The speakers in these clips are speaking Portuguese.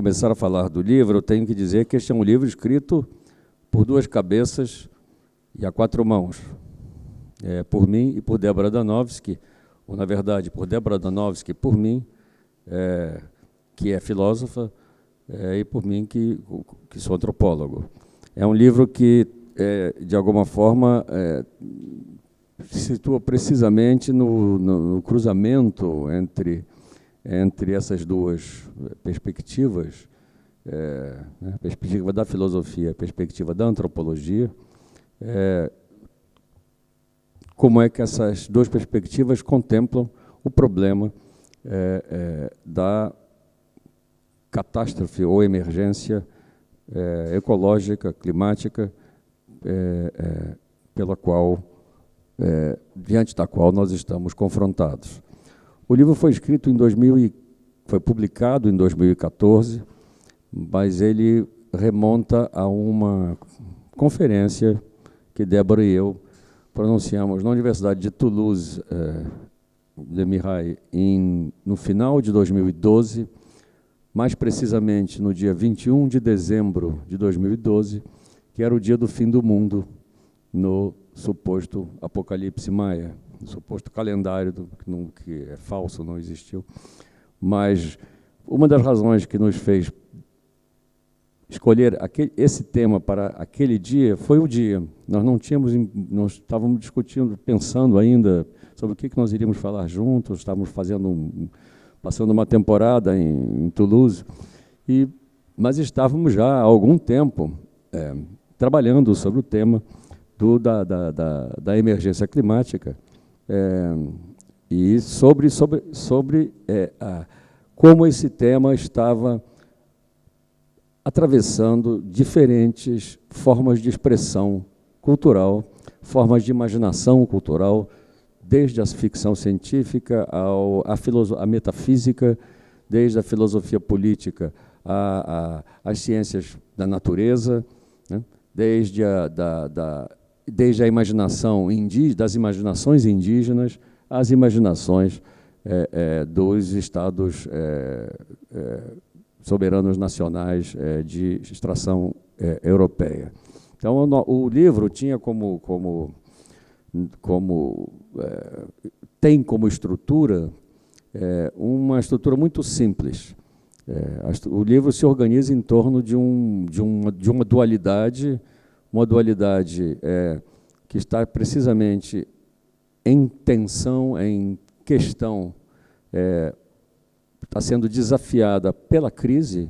começar a falar do livro, eu tenho que dizer que este é um livro escrito por duas cabeças e a quatro mãos. Por mim e por Débora Danowski, ou, na verdade, por Débora Danowski e por mim, que é filósofa, e por mim, que sou antropólogo. É um livro que, de alguma forma, se situa precisamente no cruzamento entre essas duas perspectivas, a perspectiva da filosofia, a perspectiva da antropologia, como é que essas duas perspectivas contemplam o problema da catástrofe ou emergência ecológica, climática, pela qual, diante da qual nós estamos confrontados. O livro foi escrito foi publicado em 2014, mas ele remonta a uma conferência que Débora e eu pronunciamos na Universidade de Toulouse, de Mirail, no final de 2012, mais precisamente no dia 21 de dezembro de 2012, que era o dia do fim do mundo, no suposto Apocalipse Maia, no suposto calendário, que é falso, não existiu. Mas uma das razões que nos fez escolher esse tema para aquele dia foi o dia. Nós estávamos discutindo, pensando ainda sobre o que nós iríamos falar juntos, estávamos passando uma temporada em Toulouse, mas estávamos já há algum tempo trabalhando sobre o tema da emergência climática e sobre como esse tema estava atravessando diferentes formas de expressão cultural, formas de imaginação cultural, desde a ficção científica à metafísica, desde a filosofia política às ciências da natureza, né? desde a imaginação das imaginações indígenas às imaginações dos estados soberanos nacionais de extração europeia. Então, o livro tinha tem como estrutura uma estrutura muito simples. O livro se organiza em torno de uma dualidade, que está precisamente em tensão, em questão, está sendo desafiada pela crise,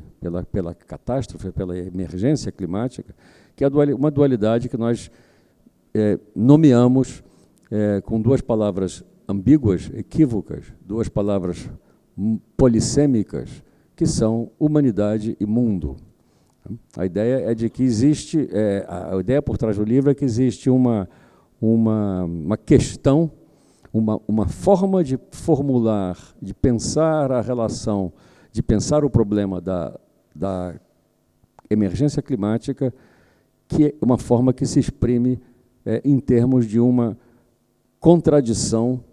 pela catástrofe, pela emergência climática, que é uma dualidade que nós nomeamos com duas palavras ambíguas, equívocas, duas palavras polissêmicas, que são humanidade e mundo. A ideia é de que existe, a ideia por trás do livro é que existe uma questão, uma forma de formular, de pensar a relação, de pensar o problema da emergência climática, que é uma forma que se exprime em termos de uma contradição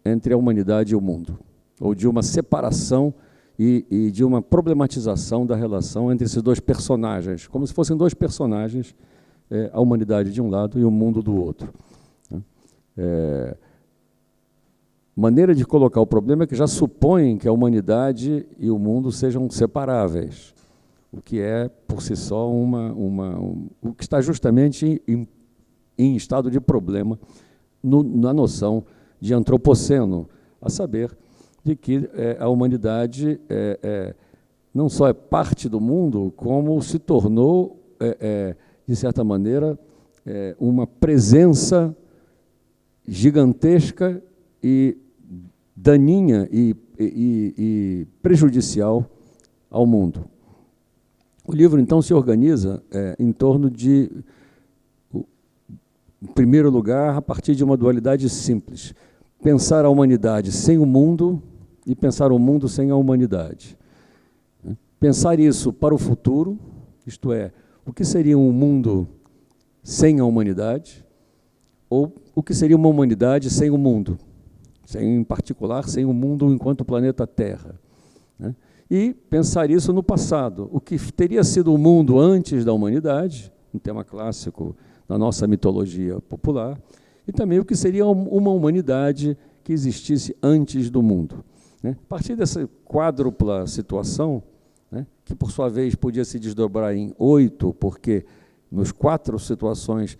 entre a humanidade e o mundo, ou de uma separação e de uma problematização da relação entre esses dois personagens, como se fossem dois personagens, a humanidade de um lado e o mundo do outro. Maneira de colocar o problema é que já supõem que a humanidade e o mundo sejam separáveis, o que é, por si só, o que está justamente em estado de problema na noção de antropoceno, a saber, de que a humanidade não só é parte do mundo, como se tornou, de certa maneira, uma presença gigantesca e daninha e prejudicial ao mundo. O livro, então, se organiza em torno de, em primeiro lugar, a partir de uma dualidade simples: pensar a humanidade sem o mundo e pensar o mundo sem a humanidade. Pensar isso para o futuro, isto é, o que seria um mundo sem a humanidade, ou o que seria uma humanidade sem o mundo, em particular, sem o mundo enquanto planeta Terra. e pensar isso no passado. O que teria sido o mundo antes da humanidade, um tema clássico da nossa mitologia popular, e também o que seria uma humanidade que existisse antes do mundo. A partir dessa quádrupla situação, que por sua vez podia se desdobrar em 8, porque nos 4 situações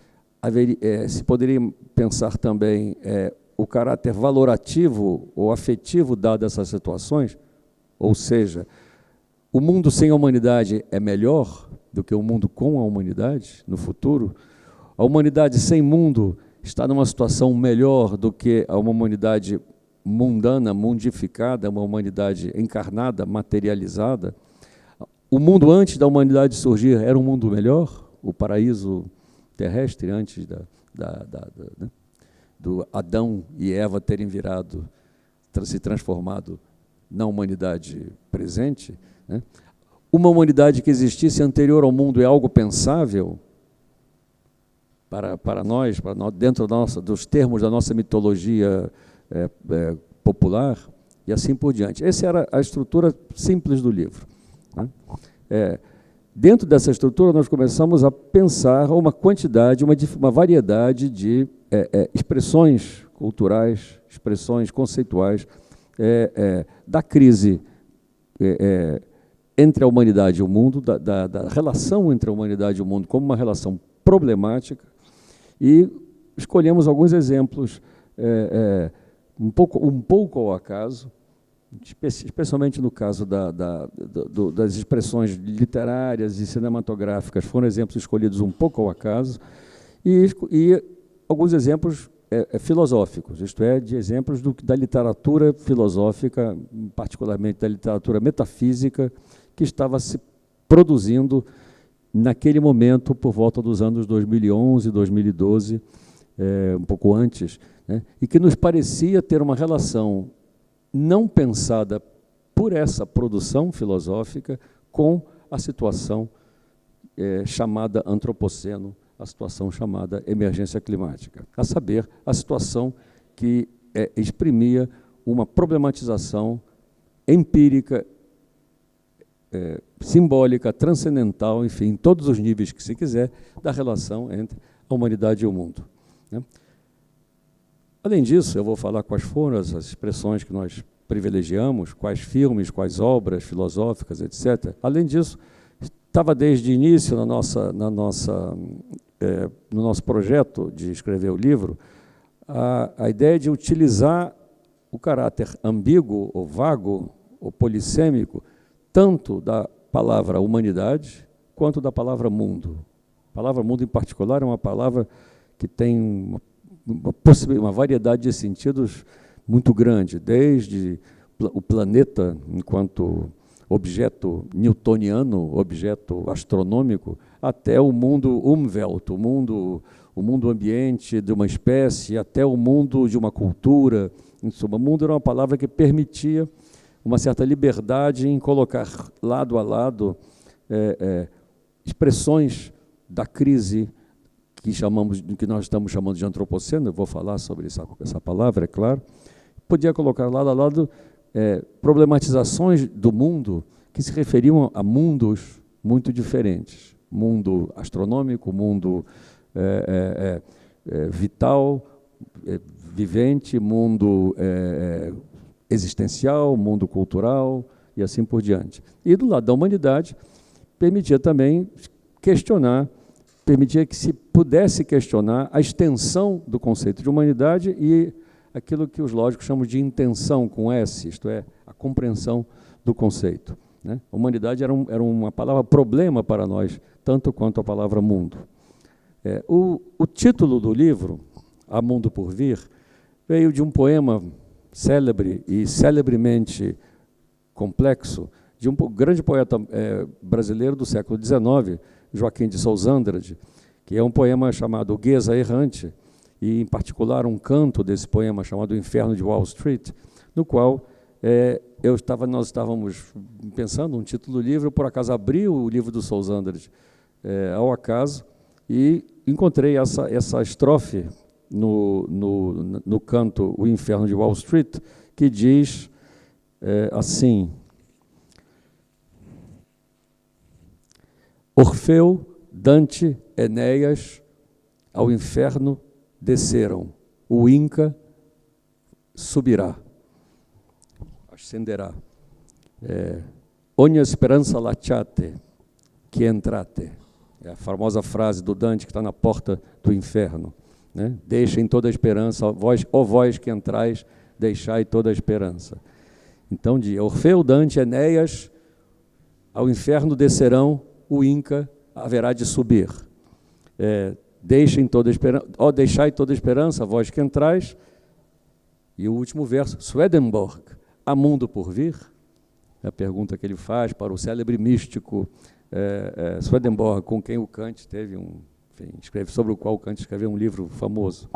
se poderia pensar também o caráter valorativo ou afetivo dado a essas situações, ou seja, o mundo sem a humanidade é melhor do que o mundo com a humanidade no futuro. A humanidade sem mundo está numa situação melhor do que uma humanidade mundana, mundificada, uma humanidade encarnada, materializada. O mundo antes da humanidade surgir era um mundo melhor, o paraíso terrestre antes do Adão e Eva terem virado, se transformado na humanidade presente. Uma humanidade que existisse anterior ao mundo é algo pensável para nós, dentro dos termos da nossa mitologia popular, e assim por diante. Essa era a estrutura simples do livro. Dentro dessa estrutura, nós começamos a pensar uma quantidade, uma variedade de expressões culturais, expressões conceituais da crise entre a humanidade e o mundo, da relação entre a humanidade e o mundo como uma relação problemática, e escolhemos alguns exemplos um pouco ao acaso, especialmente no caso das expressões literárias e cinematográficas, foram exemplos escolhidos um pouco ao acaso, e alguns exemplos filosóficos, isto é, de exemplos da literatura filosófica, particularmente da literatura metafísica, que estava se produzindo naquele momento, por volta dos anos 2011, 2012, um pouco antes, e que nos parecia ter uma relação não pensada por essa produção filosófica com a situação chamada antropoceno, a situação chamada emergência climática, a saber, a situação que exprimia uma problematização empírica, simbólica, transcendental, enfim, em todos os níveis que se quiser, da relação entre a humanidade e o mundo. Além disso, eu vou falar quais foram as expressões que nós privilegiamos, quais filmes, quais obras filosóficas, etc. Além disso, estava desde o início no nosso projeto de escrever o livro, a ideia de utilizar o caráter ambíguo, ou vago, ou polissêmico, tanto da palavra humanidade, quanto da palavra mundo. A palavra mundo, em particular, é uma palavra que tem uma variedade de sentidos muito grande, desde o planeta enquanto objeto newtoniano, objeto astronômico, até o mundo Umwelt, o mundo ambiente de uma espécie, até o mundo de uma cultura. Em suma, mundo era uma palavra que permitia uma certa liberdade em colocar lado a lado expressões da crise que nós estamos chamando de antropoceno. Eu vou falar sobre essa palavra, é claro. Podia colocar lado a lado problematizações do mundo que se referiam a mundos muito diferentes. Mundo astronômico, mundo vital, vivente, mundo existencial, mundo cultural e assim por diante. E do lado da humanidade, permitia também permitia que se pudesse questionar a extensão do conceito de humanidade e aquilo que os lógicos chamam de intenção, com S, isto é, a compreensão do conceito. A humanidade era uma palavra problema para nós, tanto quanto a palavra mundo. O título do livro, Há Mundo por Vir, veio de um poema célebre e celebremente complexo, de um grande poeta brasileiro do século XIX, Joaquim de Sousa Andrade, que é um poema chamado Guesa Errante, e, em particular, um canto desse poema chamado O Inferno de Wall Street, no qual nós estávamos pensando um título do livro, por acaso abri o livro do Sousa Andrade ao acaso, e encontrei essa estrofe no canto O Inferno de Wall Street, que diz assim: Orfeu, Dante, Enéas ao inferno desceram. O Inca subirá, ascenderá. Ogni speranza lasciate, que entrate. É a famosa frase do Dante que está na porta do inferno. Né? Deixem toda a esperança, ó vós que entrais, deixai toda a esperança. Então, de Orfeu, Dante, Enéas, ao inferno descerão, o Inca haverá de subir. Deixem toda a esperança, ó, deixai toda a esperança, vós que entrais. E o último verso, Swedenborg, há mundo por vir? É a pergunta que ele faz para o célebre místico Swedenborg, com quem o Kant teve sobre o qual o Kant escreveu um livro famoso.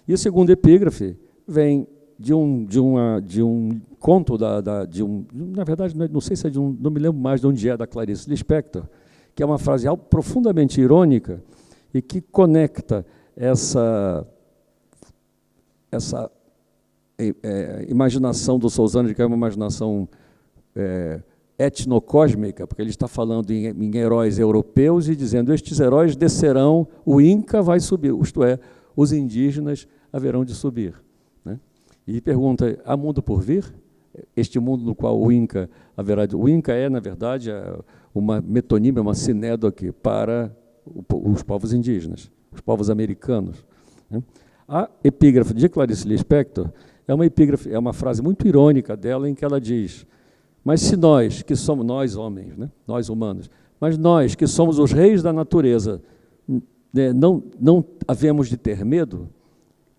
E o segundo epígrafe vem de um conto, na verdade, não sei se é não me lembro mais de onde é, da Clarice Lispector, que é uma frase profundamente irônica e que conecta essa imaginação do Soussan, que é uma imaginação etnocósmica, porque ele está falando em heróis europeus e dizendo: estes heróis descerão, o Inca vai subir, isto é, os indígenas haverão de subir. Né? E pergunta: há mundo por vir? Este mundo no qual o Inca haverá de... O Inca é, na verdade, uma metonímia, uma sinédoque para os povos indígenas, os povos americanos. Né? A epígrafe de Clarice Lispector é uma frase muito irônica dela, em que ela diz: mas se nós, que somos nós homens, né? Nós humanos, mas nós que somos os reis da natureza, não havemos de ter medo,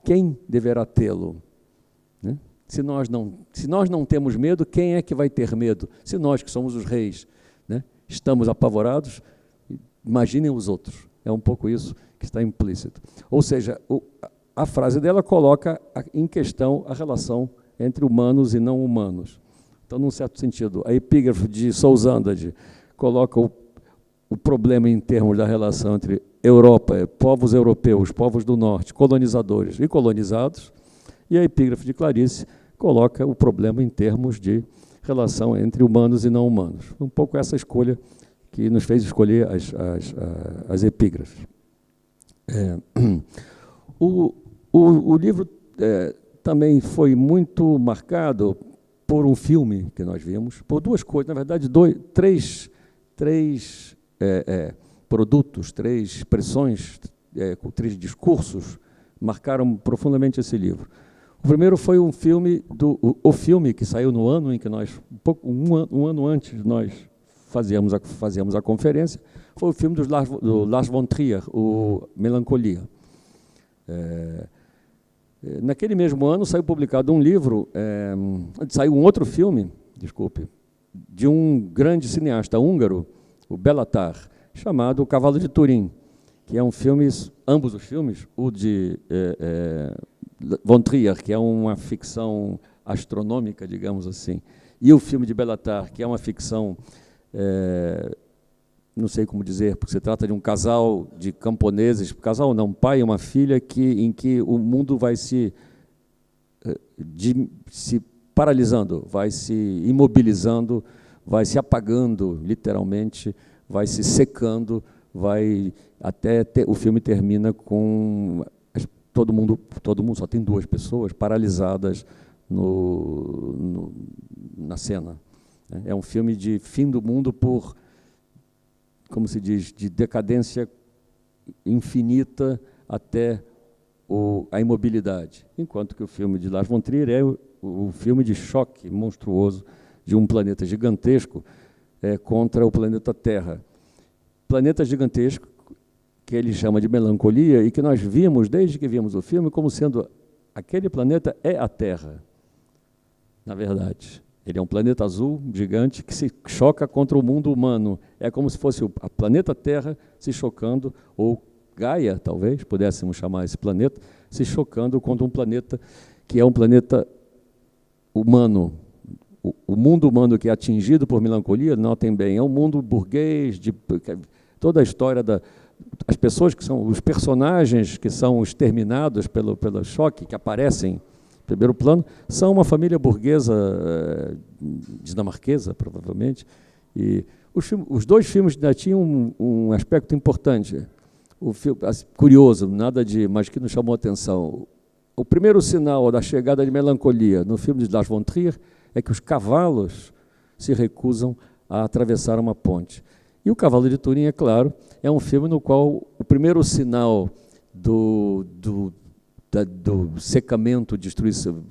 quem deverá tê-lo? Né? Se nós não temos medo, quem é que vai ter medo? Se nós, que somos os reis, né, estamos apavorados, imaginem os outros. É um pouco isso que está implícito. Ou seja, a frase dela coloca em questão a relação entre humanos e não humanos. Então, num certo sentido, a epígrafe de Sousandade coloca o problema em termos da relação entre Europa, povos europeus, povos do norte, colonizadores e colonizados, e a epígrafe de Clarice coloca o problema em termos de relação entre humanos e não humanos. Um pouco essa escolha que nos fez escolher as epígrafes. O livro também foi muito marcado por um filme que nós vimos, por duas coisas, na verdade, três produtos, três expressões, três discursos marcaram profundamente esse livro. O primeiro foi um filme, o filme que saiu no ano em que nós, um ano antes de nós fazíamos a conferência, foi o filme do Lars von Trier, o Melancolia. Naquele mesmo ano saiu publicado um livro, saiu um outro filme, de um grande cineasta húngaro, o Béla Tarr, chamado O Cavalo de Turim, que é um filme, ambos os filmes, o de von Trier, que é uma ficção astronômica, digamos assim, e o filme de Béla Tarr, que é uma ficção, não sei como dizer, porque se trata de um casal de camponeses, casal não, pai e uma filha, em que o mundo vai se paralisando, vai se imobilizando, vai se apagando, literalmente, vai se secando, o filme termina com todo mundo, só tem duas pessoas paralisadas na cena. É um filme de fim do mundo por, como se diz, de decadência infinita até a imobilidade, enquanto que o filme de Lars von Trier é o filme de choque monstruoso de um planeta gigantesco contra o planeta Terra. Planeta gigantesco que ele chama de Melancolia e que nós vimos, desde que vimos o filme, como sendo aquele planeta é a Terra, na verdade. Ele é um planeta azul gigante que se choca contra o mundo humano. É como se fosse o planeta Terra se chocando, ou Gaia, talvez, pudéssemos chamar esse planeta, se chocando contra um planeta que é um planeta humano. O mundo humano que é atingido por melancolia, notem bem, é um mundo burguês, toda a história as pessoas que são os personagens que são exterminados pelo choque, que aparecem em primeiro plano, são uma família burguesa dinamarquesa, provavelmente, e Os dois filmes ainda tinham um aspecto importante, curioso, mas que nos chamou a atenção. O primeiro sinal da chegada de melancolia no filme de Lars von Trier é que os cavalos se recusam a atravessar uma ponte. E O Cavalo de Turim, é claro, é um filme no qual o primeiro sinal do secamento, destruição,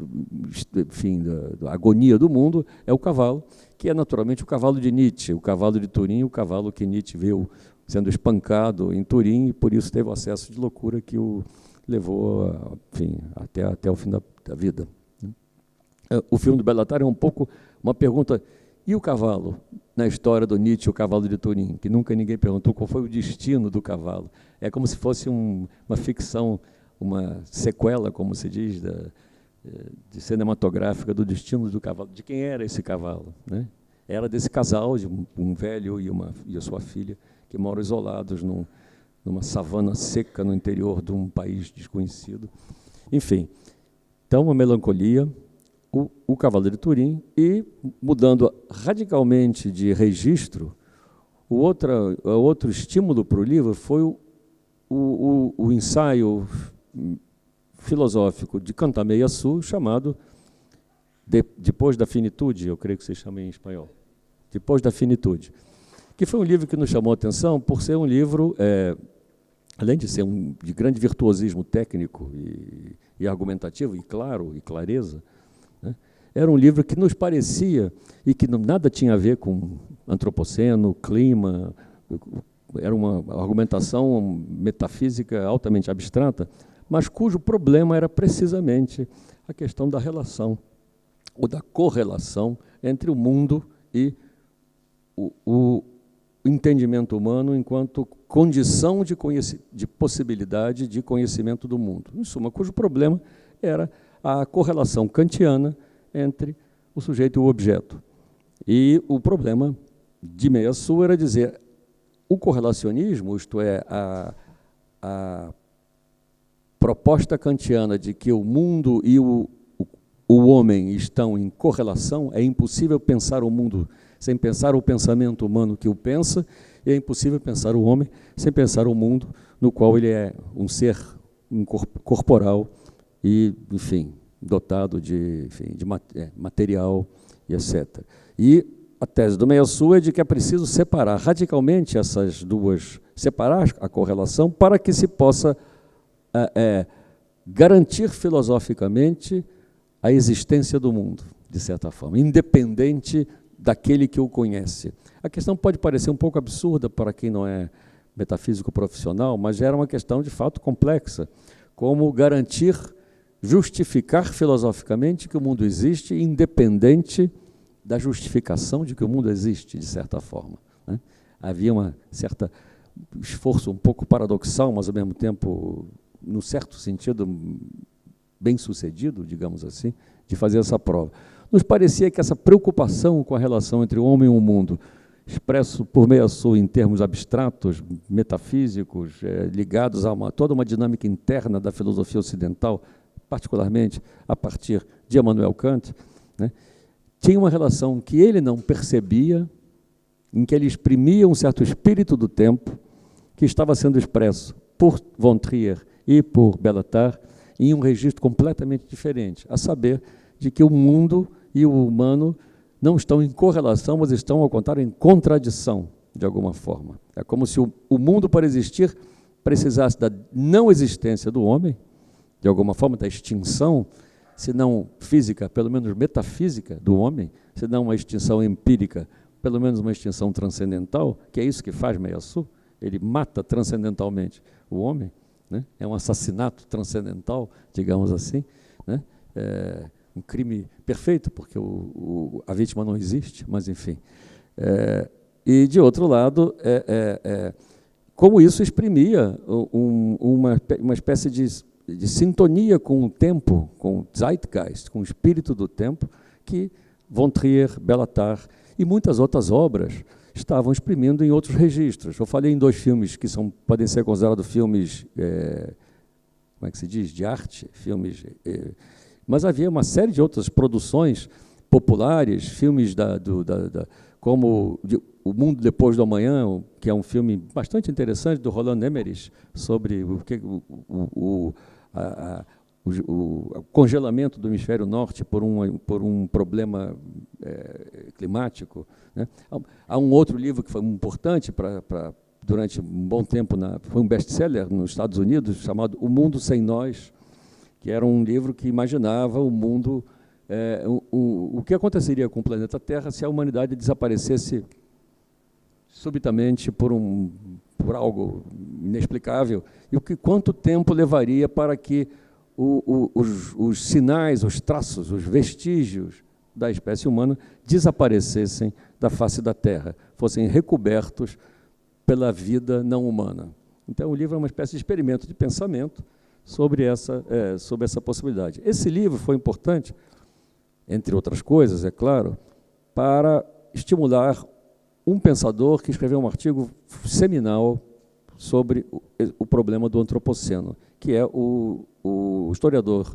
enfim, da agonia do mundo é o cavalo, que é naturalmente o cavalo de Nietzsche, o cavalo de Turim, o cavalo que Nietzsche viu sendo espancado em Turim e por isso teve o acesso de loucura que o levou, enfim, até o fim da vida. O filme do Belatar é um pouco uma pergunta: e o cavalo? Na história do Nietzsche, o cavalo de Turim, que nunca ninguém perguntou qual foi o destino do cavalo. É como se fosse uma ficção, uma sequela, como se diz, de cinematográfica do destino do cavalo. De quem era esse cavalo, né? Era desse casal, de um velho e a sua filha, que moram isolados numa savana seca no interior de um país desconhecido. Enfim, então, a melancolia, o Cavalo de Turim, e, mudando radicalmente de registro, o outro estímulo para o livro foi o ensaio filosófico de Cantameia-Su, chamado Depois da Finitude, eu creio que se chama em espanhol, Depois da Finitude, que foi um livro que nos chamou a atenção por ser um livro, além de ser de grande virtuosismo técnico e argumentativo, e claro, e clareza, né? Era um livro que nos parecia, e que nada tinha a ver com antropoceno, clima, era uma argumentação metafísica altamente abstrata, mas cujo problema era precisamente a questão da relação, ou da correlação entre o mundo e o entendimento humano enquanto condição de possibilidade de conhecimento do mundo. Em suma, cujo problema era a correlação kantiana entre o sujeito e o objeto. E o problema de Meia-Su era dizer: o correlacionismo, isto é, a proposta kantiana de que o mundo e o homem estão em correlação, é impossível pensar o mundo sem pensar o pensamento humano que o pensa, e é impossível pensar o homem sem pensar o mundo no qual ele é um ser corporal e, enfim, dotado de material e etc. E a tese do Meia-Su é de que é preciso separar radicalmente essas duas, separar a correlação para que se possa garantir filosoficamente a existência do mundo, de certa forma, independente daquele que o conhece. A questão pode parecer um pouco absurda para quem não é metafísico profissional, mas era uma questão de fato complexa. Como garantir, justificar filosoficamente que o mundo existe, independente da justificação de que o mundo existe, de certa forma, né? Havia um certo esforço um pouco paradoxal, mas ao mesmo tempo, num certo sentido, bem sucedido, digamos assim, de fazer essa prova. Nos parecia que essa preocupação com a relação entre o homem e o mundo, expresso por Meia-Su em termos abstratos, metafísicos, ligados a toda uma dinâmica interna da filosofia ocidental, particularmente a partir de Immanuel Kant, né, tinha uma relação que ele não percebia, em que ele exprimia um certo espírito do tempo, que estava sendo expresso por von Trier e por Belatar, em um registro completamente diferente, a saber, de que o mundo e o humano não estão em correlação, mas estão, ao contrário, em contradição, de alguma forma. É como se o mundo, para existir, precisasse da não existência do homem, de alguma forma, da extinção, se não física, pelo menos metafísica do homem, se não uma extinção empírica, pelo menos uma extinção transcendental, que é isso que faz Meia-Su, ele mata transcendentalmente o homem, né? É um assassinato transcendental, digamos assim, né? Um crime perfeito, porque a vítima não existe, mas enfim. E, de outro lado, como isso exprimia uma espécie de sintonia com o tempo, com o Zeitgeist, com o espírito do tempo, que von Trier, Belatar e muitas outras obras estavam exprimindo em outros registros. Eu falei em dois filmes que podem ser considerados filmes, como é que se diz, de arte, filmes... Mas havia uma série de outras produções populares, filmes como O Mundo Depois do Amanhã, que é um filme bastante interessante do Roland Emmerich, sobre o congelamento do hemisfério norte por um problema climático, né? Há um outro livro que foi importante durante um bom tempo, foi um best-seller nos Estados Unidos, chamado O Mundo Sem Nós, que era um livro que imaginava o mundo, o que aconteceria com o planeta Terra se a humanidade desaparecesse subitamente por algo inexplicável, e quanto tempo levaria para que os sinais, os traços, os vestígios da espécie humana desaparecessem da face da Terra, fossem recobertos pela vida não humana. Então, o livro é uma espécie de experimento de pensamento sobre essa possibilidade. Esse livro foi importante, entre outras coisas, é claro, para estimular um pensador que escreveu um artigo seminal sobre o problema do antropoceno, que é o historiador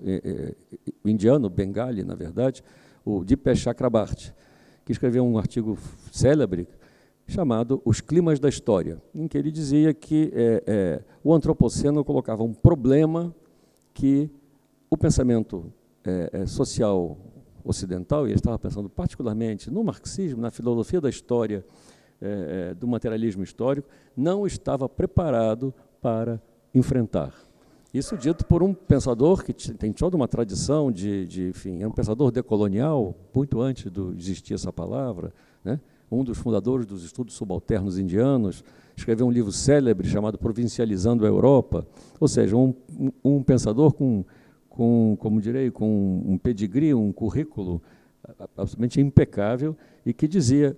indiano, bengali, na verdade, o Dipesh Chakrabarty, que escreveu um artigo célebre chamado Os Climas da História, em que ele dizia que o antropoceno colocava um problema que o pensamento social ocidental, e ele estava pensando particularmente no marxismo, na filosofia da história, do materialismo histórico, não estava preparado para enfrentar. Isso dito por um pensador que tem toda uma tradição enfim, é um pensador decolonial, muito antes de existir essa palavra, né? Um dos fundadores dos estudos subalternos indianos, escreveu um livro célebre chamado Provincializando a Europa, ou seja, um pensador como direi, com um pedigree, um currículo absolutamente impecável, e que dizia: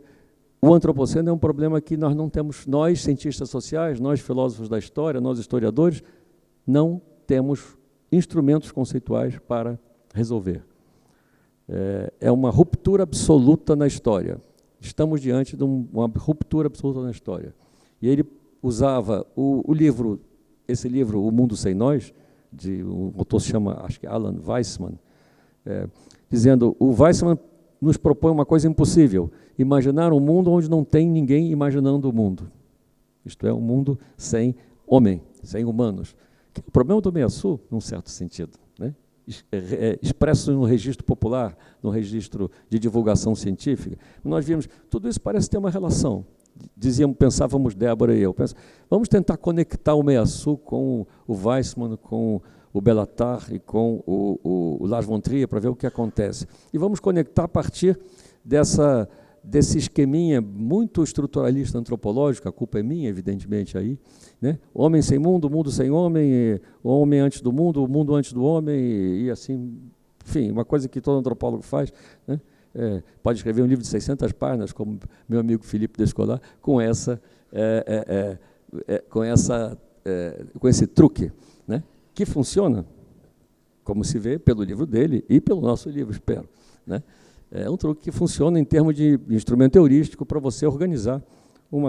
o antropoceno é um problema que nós não temos, nós, cientistas sociais, nós, filósofos da história, nós, historiadores, não temos instrumentos conceituais para resolver. É uma ruptura absoluta na história. Estamos diante de uma ruptura absoluta na história. E ele usava esse livro, O Mundo Sem Nós, um autor se chama, acho que Alan Weissman, dizendo: o Weissman nos propõe uma coisa impossível, imaginar um mundo onde não tem ninguém imaginando o mundo. Isto é, um mundo sem homem, sem humanos. Que é o problema do Meia-Sul, num certo sentido, né? Expresso no registro popular, no registro de divulgação científica. Nós vimos, tudo isso parece ter uma relação. Pensávamos, Débora e eu, vamos tentar conectar o Meia-Sul com o Weissman, com o Bellatar e com o Lars von Trier, para ver o que acontece. E vamos conectar a partir desse esqueminha muito estruturalista antropológico, a culpa é minha, evidentemente, aí, né? Homem sem mundo, mundo sem homem, o homem antes do mundo, o mundo antes do homem, e assim, enfim, uma coisa que todo antropólogo faz, né? Pode escrever um livro de 600 páginas, como meu amigo Felipe Descolar, com esse truque, né? Que funciona, como se vê pelo livro dele e pelo nosso livro, espero, né? É um truque que funciona em termos de instrumento heurístico para você organizar um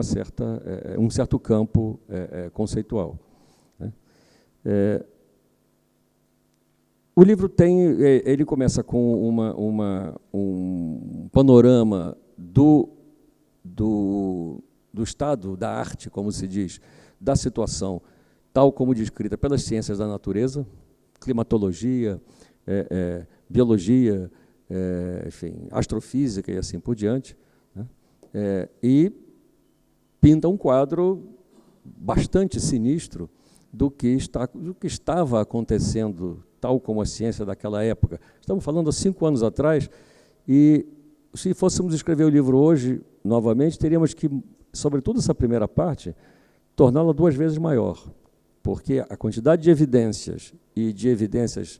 certo campo conceitual, né? O livro ele começa com um panorama do estado da arte, como se diz, da situação, tal como descrita pelas ciências da natureza, climatologia, biologia, enfim, astrofísica e assim por diante, né? E pinta um quadro bastante sinistro do que estava acontecendo, tal como a ciência daquela época. Estamos falando há 5 anos atrás, e se fôssemos escrever o livro hoje, novamente, teríamos que, sobretudo essa primeira parte, torná-la 2 vezes maior, porque a quantidade de evidências, e de evidências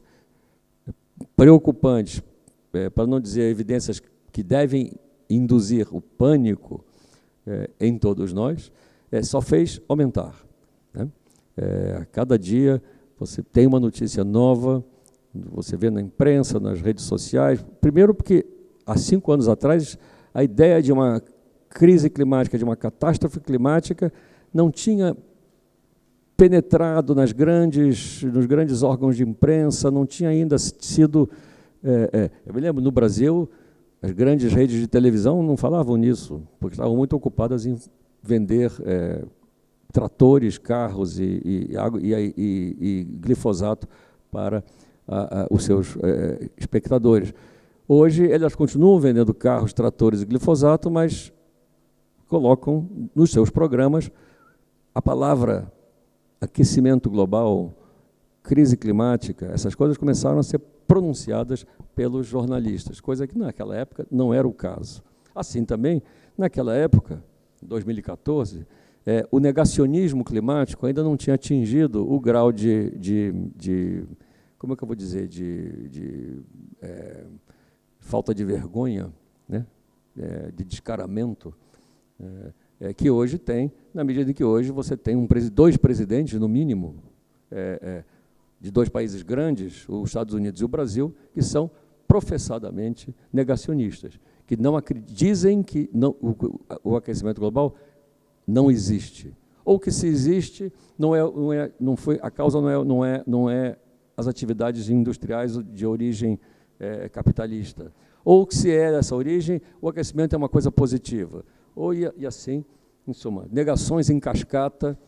preocupantes, para não dizer evidências que devem induzir o pânico em todos nós, só fez aumentar, né? A cada dia você tem uma notícia nova, você vê na imprensa, nas redes sociais. Primeiro porque, há 5 anos atrás, a ideia de uma crise climática, de uma catástrofe climática, não tinha penetrado nos grandes órgãos de imprensa, não tinha ainda sido... eu me lembro, no Brasil, As grandes redes de televisão não falavam nisso, porque estavam muito ocupadas em vender tratores, carros e glifosato para os seus espectadores. Hoje, elas continuam vendendo carros, tratores e glifosato, mas colocam nos seus programas a palavra aquecimento global, crise climática. Essas coisas começaram a ser pronunciadas pelos jornalistas, coisa que naquela época não era o caso. Assim também, naquela época, 2014, o negacionismo climático ainda não tinha atingido o grau como é que eu vou dizer, de falta de vergonha, né? De descaramento, que hoje tem, na medida em que hoje você tem dois presidentes, no mínimo, de dois países grandes, os Estados Unidos e o Brasil, que são professadamente negacionistas, que dizem que o aquecimento global não existe, ou que se existe, a causa não é as atividades industriais de origem capitalista, ou que se é dessa origem, o aquecimento é uma coisa positiva, e assim, em suma, negações em cascata,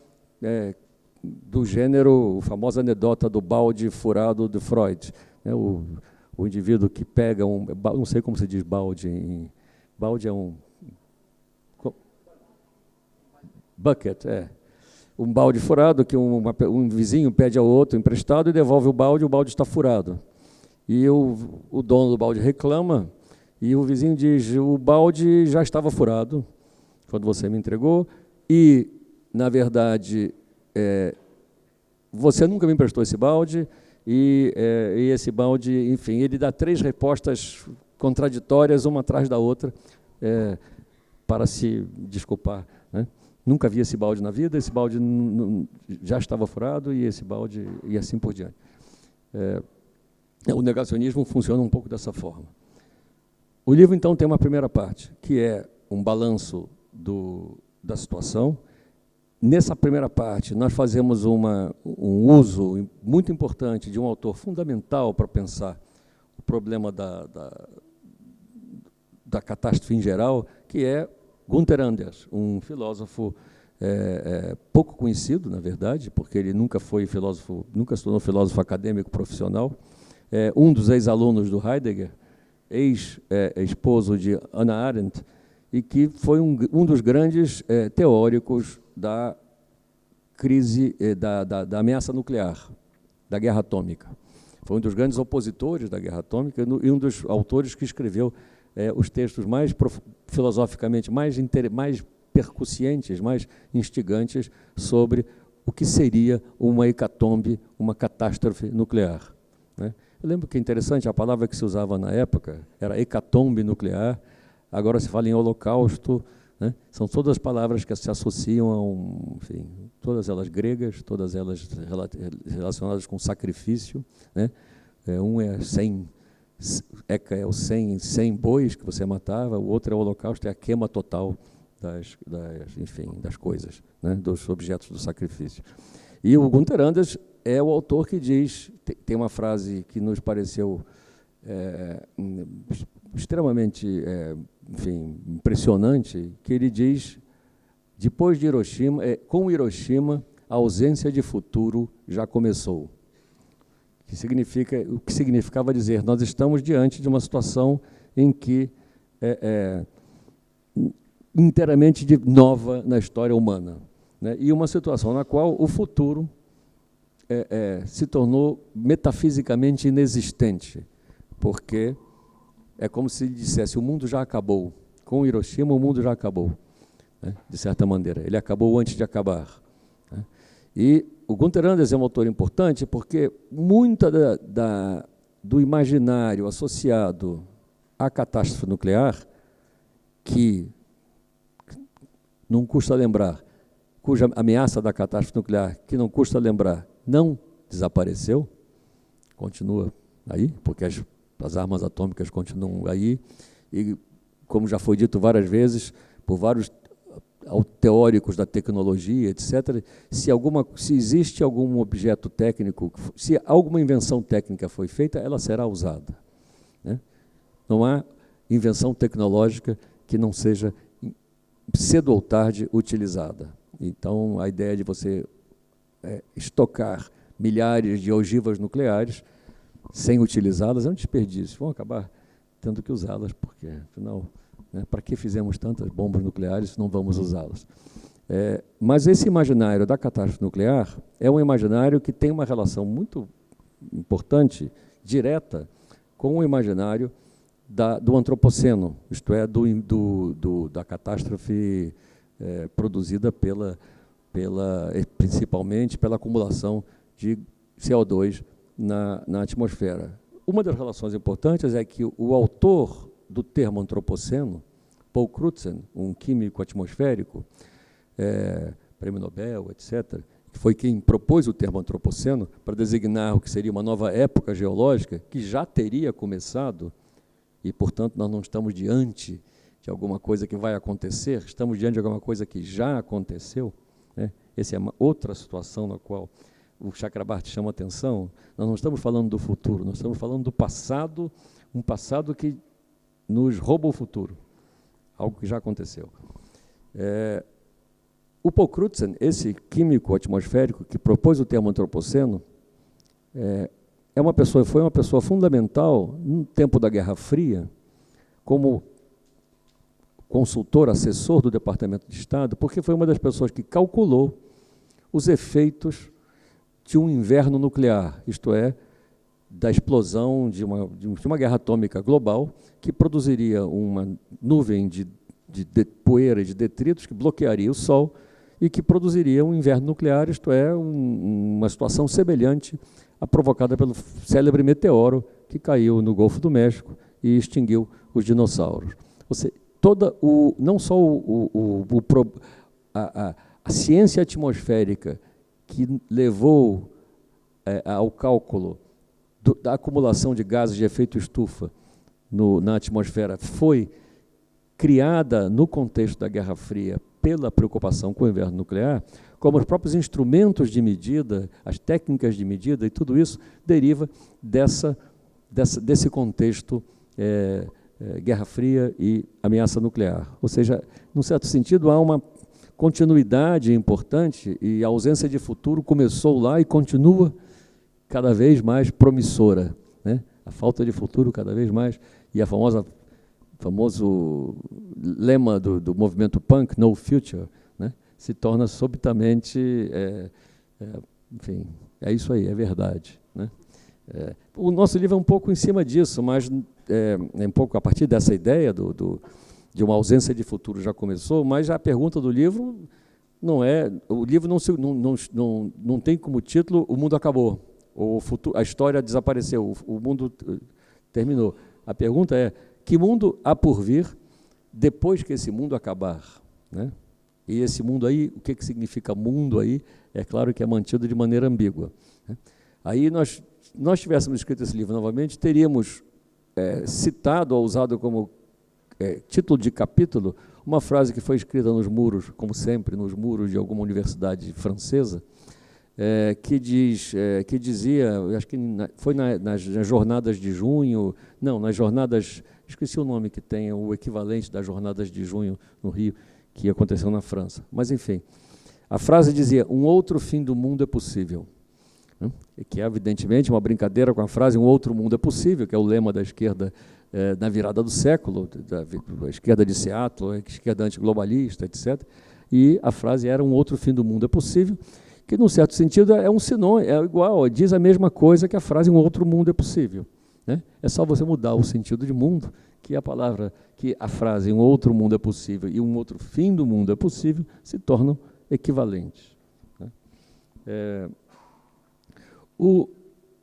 do gênero, a famosa anedota do balde furado de Freud, né? O indivíduo que pega não sei como se diz balde, balde é bucket, um balde furado que um vizinho pede ao outro emprestado e devolve o balde está furado. E o dono do balde reclama, e o vizinho diz, o balde já estava furado quando você me entregou, e, na verdade, você nunca me emprestou esse balde, e esse balde, enfim, ele dá 3 respostas contraditórias, uma atrás da outra, para se desculpar, né? Nunca vi esse balde na vida, esse balde já estava furado, e esse balde, e assim por diante. O negacionismo funciona um pouco dessa forma. O livro, então, tem uma primeira parte, que é um balanço da situação. Nessa primeira parte, nós fazemos um uso muito importante de um autor fundamental para pensar o problema da catástrofe em geral, que é Günther Anders, um filósofo pouco conhecido, na verdade, porque ele nunca se tornou filósofo acadêmico profissional, um dos ex-alunos do Heidegger, ex-esposo de Hannah Arendt, e que foi um dos grandes teóricos da crise, da ameaça nuclear, da guerra atômica. Foi um dos grandes opositores da guerra atômica e um dos autores que escreveu os textos mais filosoficamente mais percussientes, mais instigantes sobre o que seria uma hecatombe, uma catástrofe nuclear, né? Eu lembro que é interessante, a palavra que se usava na época era hecatombe nuclear, agora se fala em holocausto, né? São todas palavras que se associam enfim, todas elas gregas, todas elas relacionadas com sacrifício, né? Um é 100, Eca é o 100 bois que você matava, o outro é o holocausto, é a queima total das coisas, né? Dos objetos do sacrifício. E o Günther Anders é o autor que diz, tem uma frase que nos pareceu extremamente impressionante, que ele diz, depois de Hiroshima, com Hiroshima, a ausência de futuro já começou. O que significava dizer, nós estamos diante de uma situação em que inteiramente nova na história humana, né? E uma situação na qual o futuro se tornou metafisicamente inexistente, porque é como se dissesse, o mundo já acabou. Com Hiroshima, o mundo já acabou, né? De certa maneira. Ele acabou antes de acabar, né? E o Günther Anders é um autor importante porque muita do imaginário associado à catástrofe nuclear, que não custa lembrar, cuja ameaça da catástrofe nuclear, que não custa lembrar, não desapareceu, continua aí, porque as armas atômicas continuam aí, e, como já foi dito várias vezes, por vários teóricos da tecnologia, etc., se existe algum objeto técnico, se alguma invenção técnica foi feita, ela será usada, né? Não há, invenção tecnológica que não seja cedo ou tarde utilizada. Então, a ideia de você estocar milhares de ogivas nucleares sem utilizá-las é um desperdício. Vão acabar tendo que usá-las, porque, afinal, né, para que fizemos tantas bombas nucleares se não vamos usá-las? Mas esse imaginário da catástrofe nuclear é um imaginário que tem uma relação muito importante, direta, com o imaginário do antropoceno, isto é, da catástrofe produzida principalmente pela acumulação de CO2 na atmosfera. Uma das relações importantes é que o autor do termo antropoceno, Paul Crutzen, um químico atmosférico, prêmio Nobel, etc., que foi quem propôs o termo antropoceno para designar o que seria uma nova época geológica, que já teria começado, e, portanto, nós não estamos diante de alguma coisa que vai acontecer, estamos diante de alguma coisa que já aconteceu. Né? Essa é uma outra situação na qual o Chakrabarty chama atenção. Nós não estamos falando do futuro, nós estamos falando do passado, um passado que nos rouba o futuro, algo que já aconteceu. O Paul Crutzen, esse químico atmosférico que propôs o termo antropoceno, foi uma pessoa fundamental no tempo da Guerra Fria, como consultor, assessor do Departamento de Estado, porque foi uma das pessoas que calculou os efeitos de um inverno nuclear, isto é, da explosão de uma guerra atômica global, que produziria uma nuvem de poeira e de detritos que bloquearia o Sol e que produziria um inverno nuclear, isto é, uma situação semelhante à provocada pelo célebre meteoro que caiu no Golfo do México e extinguiu os dinossauros. Ou seja, não só a ciência atmosférica que levou ao cálculo da acumulação de gases de efeito estufa na atmosfera foi criada no contexto da Guerra Fria pela preocupação com o inverno nuclear, como os próprios instrumentos de medida, as técnicas de medida, e tudo isso deriva desse contexto Guerra Fria e ameaça nuclear. Ou seja, num certo sentido, há uma continuidade importante e a ausência de futuro começou lá e continua cada vez mais promissora, né? A falta de futuro cada vez mais, e a famoso lema do movimento punk, No Future, né, se torna subitamente, enfim, é isso aí, é verdade. Né? O nosso livro é um pouco em cima disso, mas é um pouco a partir dessa ideia de uma ausência de futuro já começou, mas a pergunta do livro não é... O livro não tem como título "O mundo acabou", ou a história desapareceu, o mundo terminou. A pergunta é: que mundo há por vir depois que esse mundo acabar? Né? E esse mundo aí, o que significa mundo aí? É claro que é mantido de maneira ambígua. Né? Aí nós tivéssemos escrito esse livro novamente, teríamos citado ou usado como título de capítulo uma frase que foi escrita nos muros, como sempre, nos muros de alguma universidade francesa, que dizia, acho que foi nas jornadas de junho, não, nas jornadas, esqueci o nome que tem, o equivalente das jornadas de junho no Rio, que aconteceu na França. Mas, enfim, a frase dizia: "Um outro fim do mundo é possível", né? Que é, evidentemente, uma brincadeira com a frase "um outro mundo é possível", que é o lema da esquerda na virada do século, da esquerda de Seattle, a esquerda antiglobalista, etc. E a frase era "um outro fim do mundo é possível", que, num certo sentido, é um sinônimo, é igual, diz a mesma coisa que a frase "um outro mundo é possível". Né? É só você mudar o sentido de mundo, que a frase "um outro mundo é possível" e "um outro fim do mundo é possível" se tornam equivalentes. Né?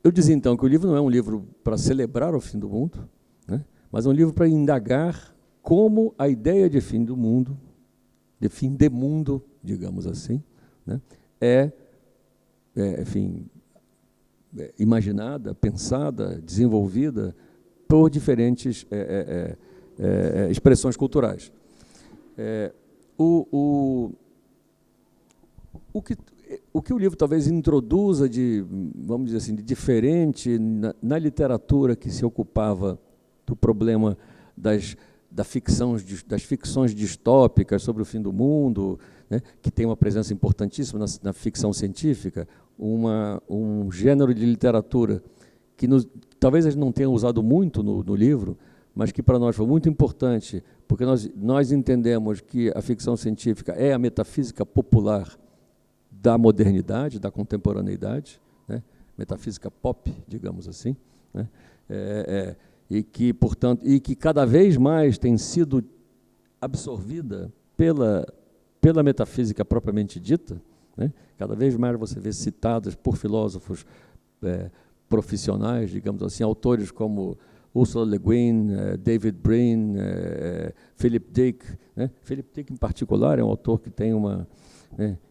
Eu dizia, então, que o livro não é um livro para celebrar o fim do mundo, né? Mas é um livro para indagar como a ideia de fim do mundo, de fim de mundo, digamos assim, né? Enfim, imaginada, pensada, desenvolvida por diferentes expressões culturais. O que o livro talvez introduza vamos dizer assim, de diferente na literatura que se ocupava do problema das ficções distópicas sobre o fim do mundo, né, que tem uma presença importantíssima na ficção científica, um gênero de literatura que talvez a gente não tenha usado muito no livro, mas que para nós foi muito importante, porque nós entendemos que a ficção científica é a metafísica popular da modernidade, da contemporaneidade, né, metafísica pop, digamos assim, né, e que, portanto, cada vez mais tem sido absorvida pela metafísica propriamente dita, né? Cada vez mais você vê citadas por filósofos profissionais, digamos assim, autores como Ursula Le Guin, David Brin, Philip Dick, né? Philip Dick, em particular, é um autor que tem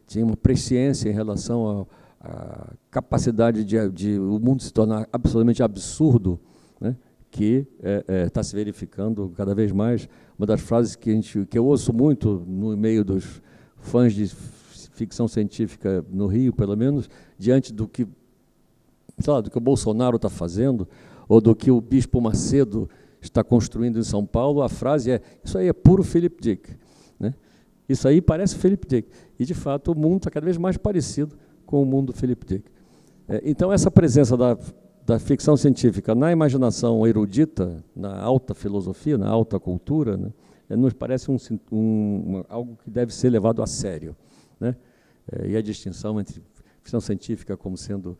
tinha uma presciência em relação à capacidade de o mundo se tornar absolutamente absurdo, né? Que está se verificando cada vez mais. Uma das frases que eu ouço muito no meio dos fãs de ficção científica no Rio, pelo menos, diante do que o Bolsonaro está fazendo, ou do que o Bispo Macedo está construindo em São Paulo, a frase é: isso aí é puro Philip Dick, né? Isso aí parece Philip Dick. E, de fato, o mundo está cada vez mais parecido com o mundo do Philip Dick. Então, essa presença da ficção científica na imaginação erudita, na alta filosofia, na alta cultura, né, nos parece algo que deve ser levado a sério, né? E a distinção entre ficção científica como sendo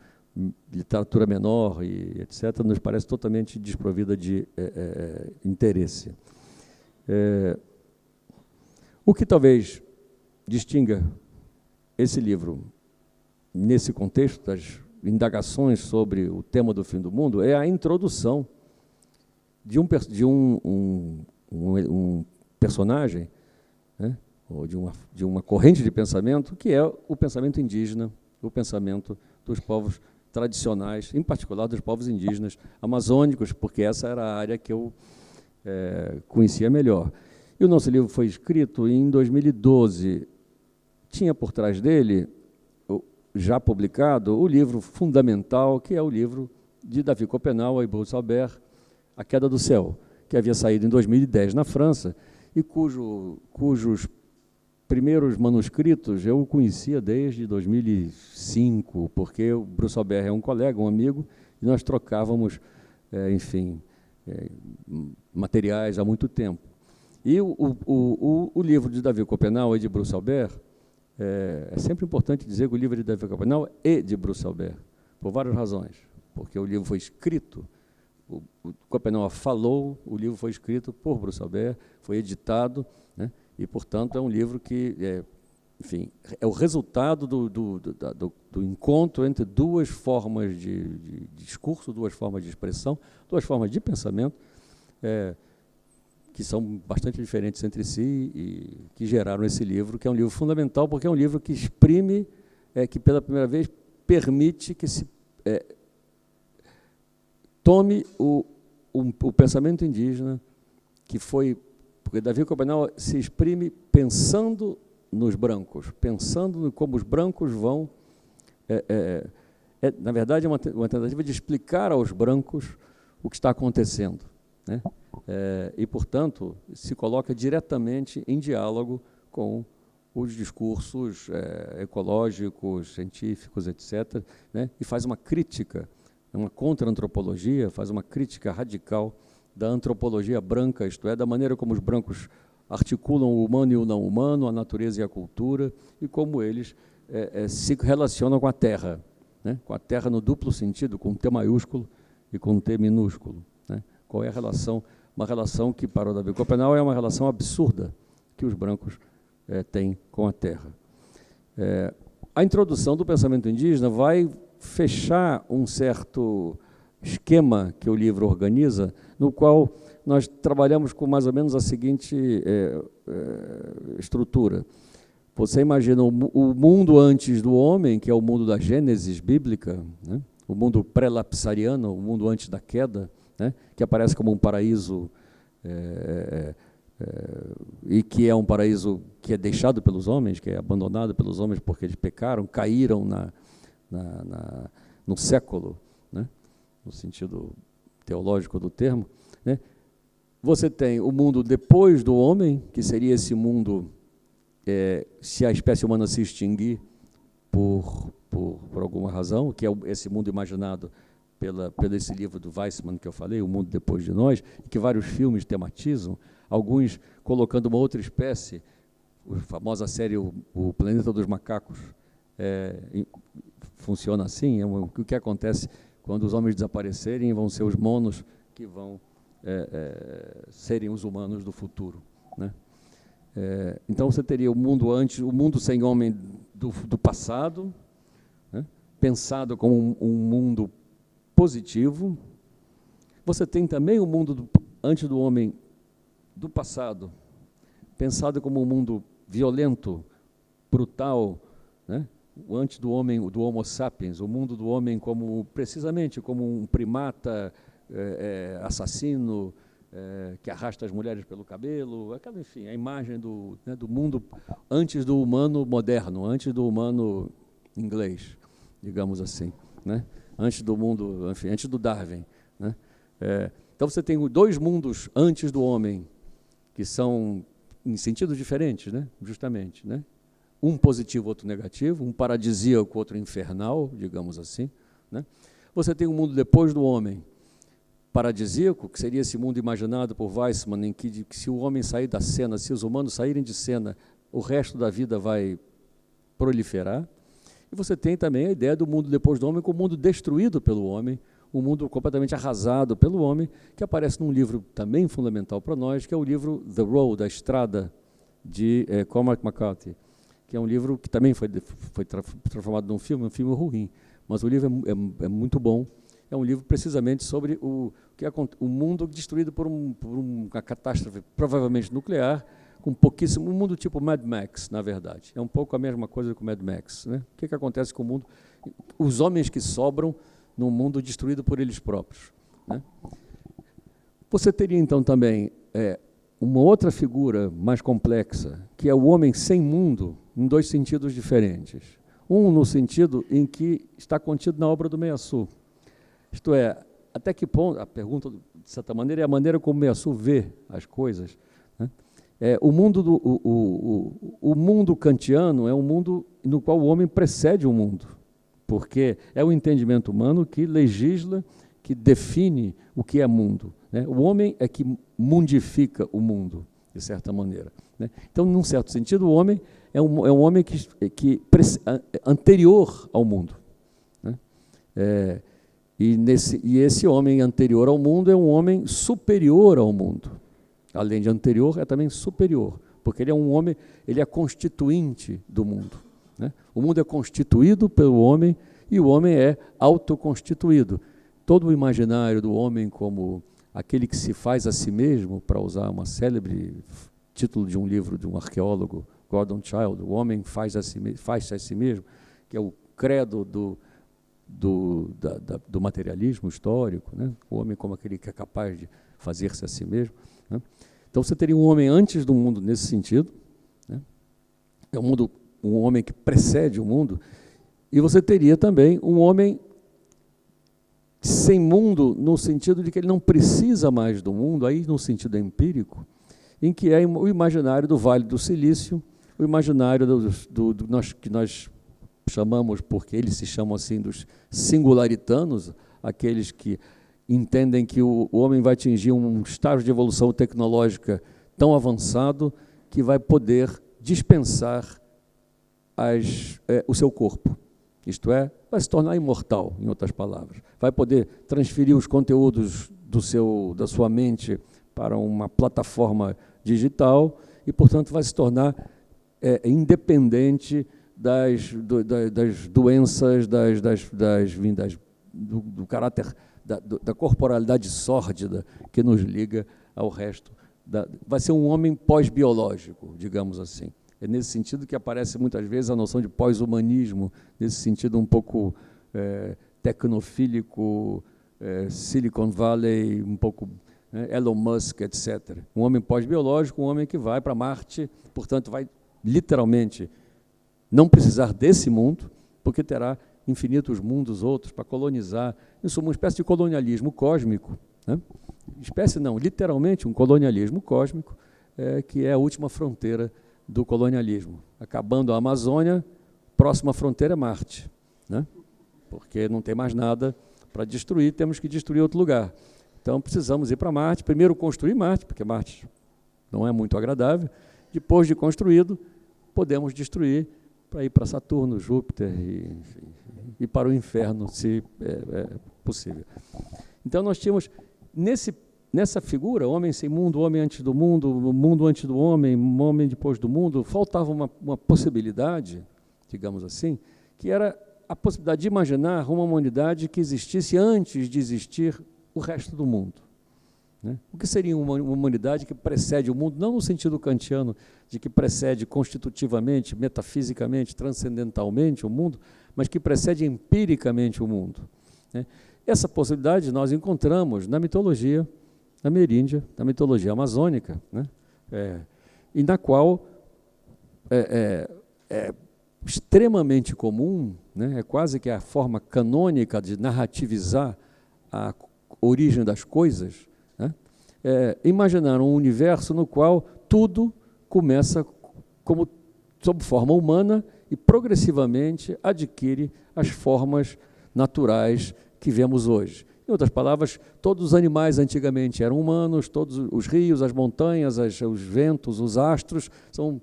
literatura menor e etc., nos parece totalmente desprovida de interesse. O que talvez distinga esse livro, nesse contexto das indagações sobre o tema do fim do mundo, é a introdução de um personagem, né, ou de uma corrente de pensamento, que é o pensamento indígena, o pensamento dos povos tradicionais, em particular dos povos indígenas amazônicos, porque essa era a área que eu conhecia melhor. E o nosso livro foi escrito em 2012. Tinha por trás dele, já publicado, o livro fundamental, que é o livro de Davi Copenau e Bruce Albert, A Queda do Céu, que havia saído em 2010 na França, e cujos primeiros manuscritos eu conhecia desde 2005, porque o Bruce Albert é um colega, um amigo, e nós trocávamos, materiais há muito tempo. E o livro de Davi Copenau e de Bruce Albert, é sempre importante dizer que o livro de Davi Copenau é de Bruce Albert, por várias razões. Porque o livro foi escrito, o Copenau falou, o livro foi escrito por Bruce Albert, foi editado, né? E, portanto, é um livro que, é o resultado do encontro entre duas formas de discurso, duas formas de expressão, duas formas de pensamento, que são bastante diferentes entre si e que geraram esse livro, que é um livro fundamental, porque é um livro que exprime, que pela primeira vez permite que se tome o pensamento indígena, que foi... Porque Davi Copenau se exprime pensando nos brancos, pensando em como os brancos vão... na verdade, é uma tentativa de explicar aos brancos o que está acontecendo, né? E, portanto, se coloca diretamente em diálogo com os discursos ecológicos, científicos, etc., né? E faz uma crítica, uma contra-antropologia, faz uma crítica radical da antropologia branca, isto é, da maneira como os brancos articulam o humano e o não humano, a natureza e a cultura, e como eles se relacionam com a Terra, né? Com a Terra no duplo sentido, com T maiúsculo e com T minúsculo, né? Qual é a relação? Uma relação que, para o Davi Copenau, é uma relação absurda que os brancos têm com a Terra. A introdução do pensamento indígena vai fechar um certo esquema que o livro organiza, no qual nós trabalhamos com mais ou menos a seguinte estrutura. Você imagina o mundo antes do homem, que é o mundo da Gênesis bíblica, né? O mundo pré-lapsariano, o mundo antes da queda, né? Que aparece como um paraíso, e que é um paraíso que é deixado pelos homens, que é abandonado pelos homens porque eles pecaram, caíram no século, né? No sentido teológico do termo, né? Você tem o mundo depois do homem, que seria esse mundo, se a espécie humana se extinguir por alguma razão, que é esse mundo imaginado pelo esse livro do Weissman que eu falei, O Mundo Depois de Nós, e que vários filmes tematizam, alguns colocando uma outra espécie, a famosa série O Planeta dos Macacos, funciona assim, o que acontece quando os homens desaparecerem, vão ser os monos que vão serem os humanos do futuro, né? Então você teria o mundo antes, o mundo sem homem do passado, né? Pensado como um mundo positivo. Você tem também o mundo antes do homem do passado, pensado como um mundo violento, brutal, né? O antes do homem, do Homo sapiens, o mundo do homem como precisamente como um primata assassino, que arrasta as mulheres pelo cabelo, aquela, enfim, a imagem do mundo antes do humano moderno, antes do humano inglês, digamos assim, né? Antes do mundo, enfim, antes do Darwin, né? Então você tem dois mundos antes do homem, que são em sentidos diferentes, né? Justamente, né? Um positivo, outro negativo, um paradisíaco, outro infernal, digamos assim, né? Você tem um mundo depois do homem, paradisíaco, que seria esse mundo imaginado por Weissman, em que se o homem sair da cena, se os humanos saírem de cena, o resto da vida vai proliferar. E você tem também a ideia do mundo depois do homem como um mundo destruído pelo homem, um mundo completamente arrasado pelo homem, que aparece num livro também fundamental para nós, que é o livro The Road, A Estrada, de Cormac McCarthy, que é um livro que também foi transformado num filme, um filme ruim, mas o livro é muito bom. É um livro precisamente sobre o mundo destruído por uma catástrofe, provavelmente nuclear, com pouquíssimo, um mundo tipo Mad Max, na verdade. É um pouco a mesma coisa que o Mad Max, né? O que acontece com o mundo? Os homens que sobram num mundo destruído por eles próprios, né? Você teria, então, também uma outra figura mais complexa, que é o homem sem mundo, em dois sentidos diferentes. Um no sentido em que está contido na obra do Meillassoux. Isto é, até que ponto, a pergunta, de certa maneira, é a maneira como Meillassoux vê as coisas, né? O mundo kantiano é um mundo no qual o homem precede o mundo, porque é o entendimento humano que legisla, que define o que é mundo, né? O homem é que mundifica o mundo, de certa maneira, né? Então, num certo sentido, o homem é um homem anterior ao mundo, né? E esse homem anterior ao mundo é um homem superior ao mundo. Além de anterior, é também superior, porque ele é um homem, ele é constituinte do mundo, né? O mundo é constituído pelo homem e o homem é autoconstituído. Todo o imaginário do homem como aquele que se faz a si mesmo, para usar uma célebre título de um livro de um arqueólogo, Gordon Childe, o homem faz-se a si mesmo, que é o credo do materialismo histórico, né? O homem como aquele que é capaz de fazer-se a si mesmo, né? Então você teria um homem antes do mundo nesse sentido, né? É um homem que precede o mundo, e você teria também um homem sem mundo no sentido de que ele não precisa mais do mundo, aí no sentido empírico, em que é o imaginário do Vale do Silício, o imaginário que nós chamamos, porque eles se chamam assim, dos singularitanos, aqueles que entendem que o homem vai atingir um estágio de evolução tecnológica tão avançado que vai poder dispensar o seu corpo. Isto é, vai se tornar imortal, em outras palavras. Vai poder transferir os conteúdos da sua mente para uma plataforma digital e, portanto, vai se tornar independente das doenças, do caráter, da corporalidade sórdida que nos liga ao resto. Vai ser um homem pós-biológico, digamos assim. É nesse sentido que aparece muitas vezes a noção de pós-humanismo, nesse sentido um pouco tecnofílico, Silicon Valley, um pouco Elon Musk, etc. Um homem pós-biológico, um homem que vai para Marte, portanto, vai literalmente não precisar desse mundo, porque terá infinitos mundos outros para colonizar. Isso é uma espécie de colonialismo cósmico, né? espécie não, literalmente um colonialismo cósmico, que é a última fronteira do colonialismo. Acabando a Amazônia, próxima fronteira é Marte, né? Porque não tem mais nada para destruir, temos que destruir outro lugar. Então, precisamos ir para Marte, primeiro construir Marte, porque Marte não é muito agradável. Depois de construído, podemos destruir para ir para Saturno, Júpiter e para o inferno, se é possível. Então, nós tínhamos, nessa figura, homem sem mundo, homem antes do mundo, mundo antes do homem, homem depois do mundo, faltava uma possibilidade, digamos assim, que era a possibilidade de imaginar uma humanidade que existisse antes de existir o resto do mundo. Né? O que seria uma humanidade que precede o mundo, não no sentido kantiano, de que precede constitutivamente, metafisicamente, transcendentalmente o mundo, mas que precede empiricamente o mundo. Né? Essa possibilidade nós encontramos na mitologia ameríndia, na mitologia amazônica, né? E na qual é extremamente comum, né? É quase que a forma canônica de narrativizar a origem das coisas, né? Imaginar um universo no qual tudo começa como sob forma humana e progressivamente adquire as formas naturais que vemos hoje. Em outras palavras, todos os animais antigamente eram humanos, todos os rios, as montanhas, os ventos, os astros são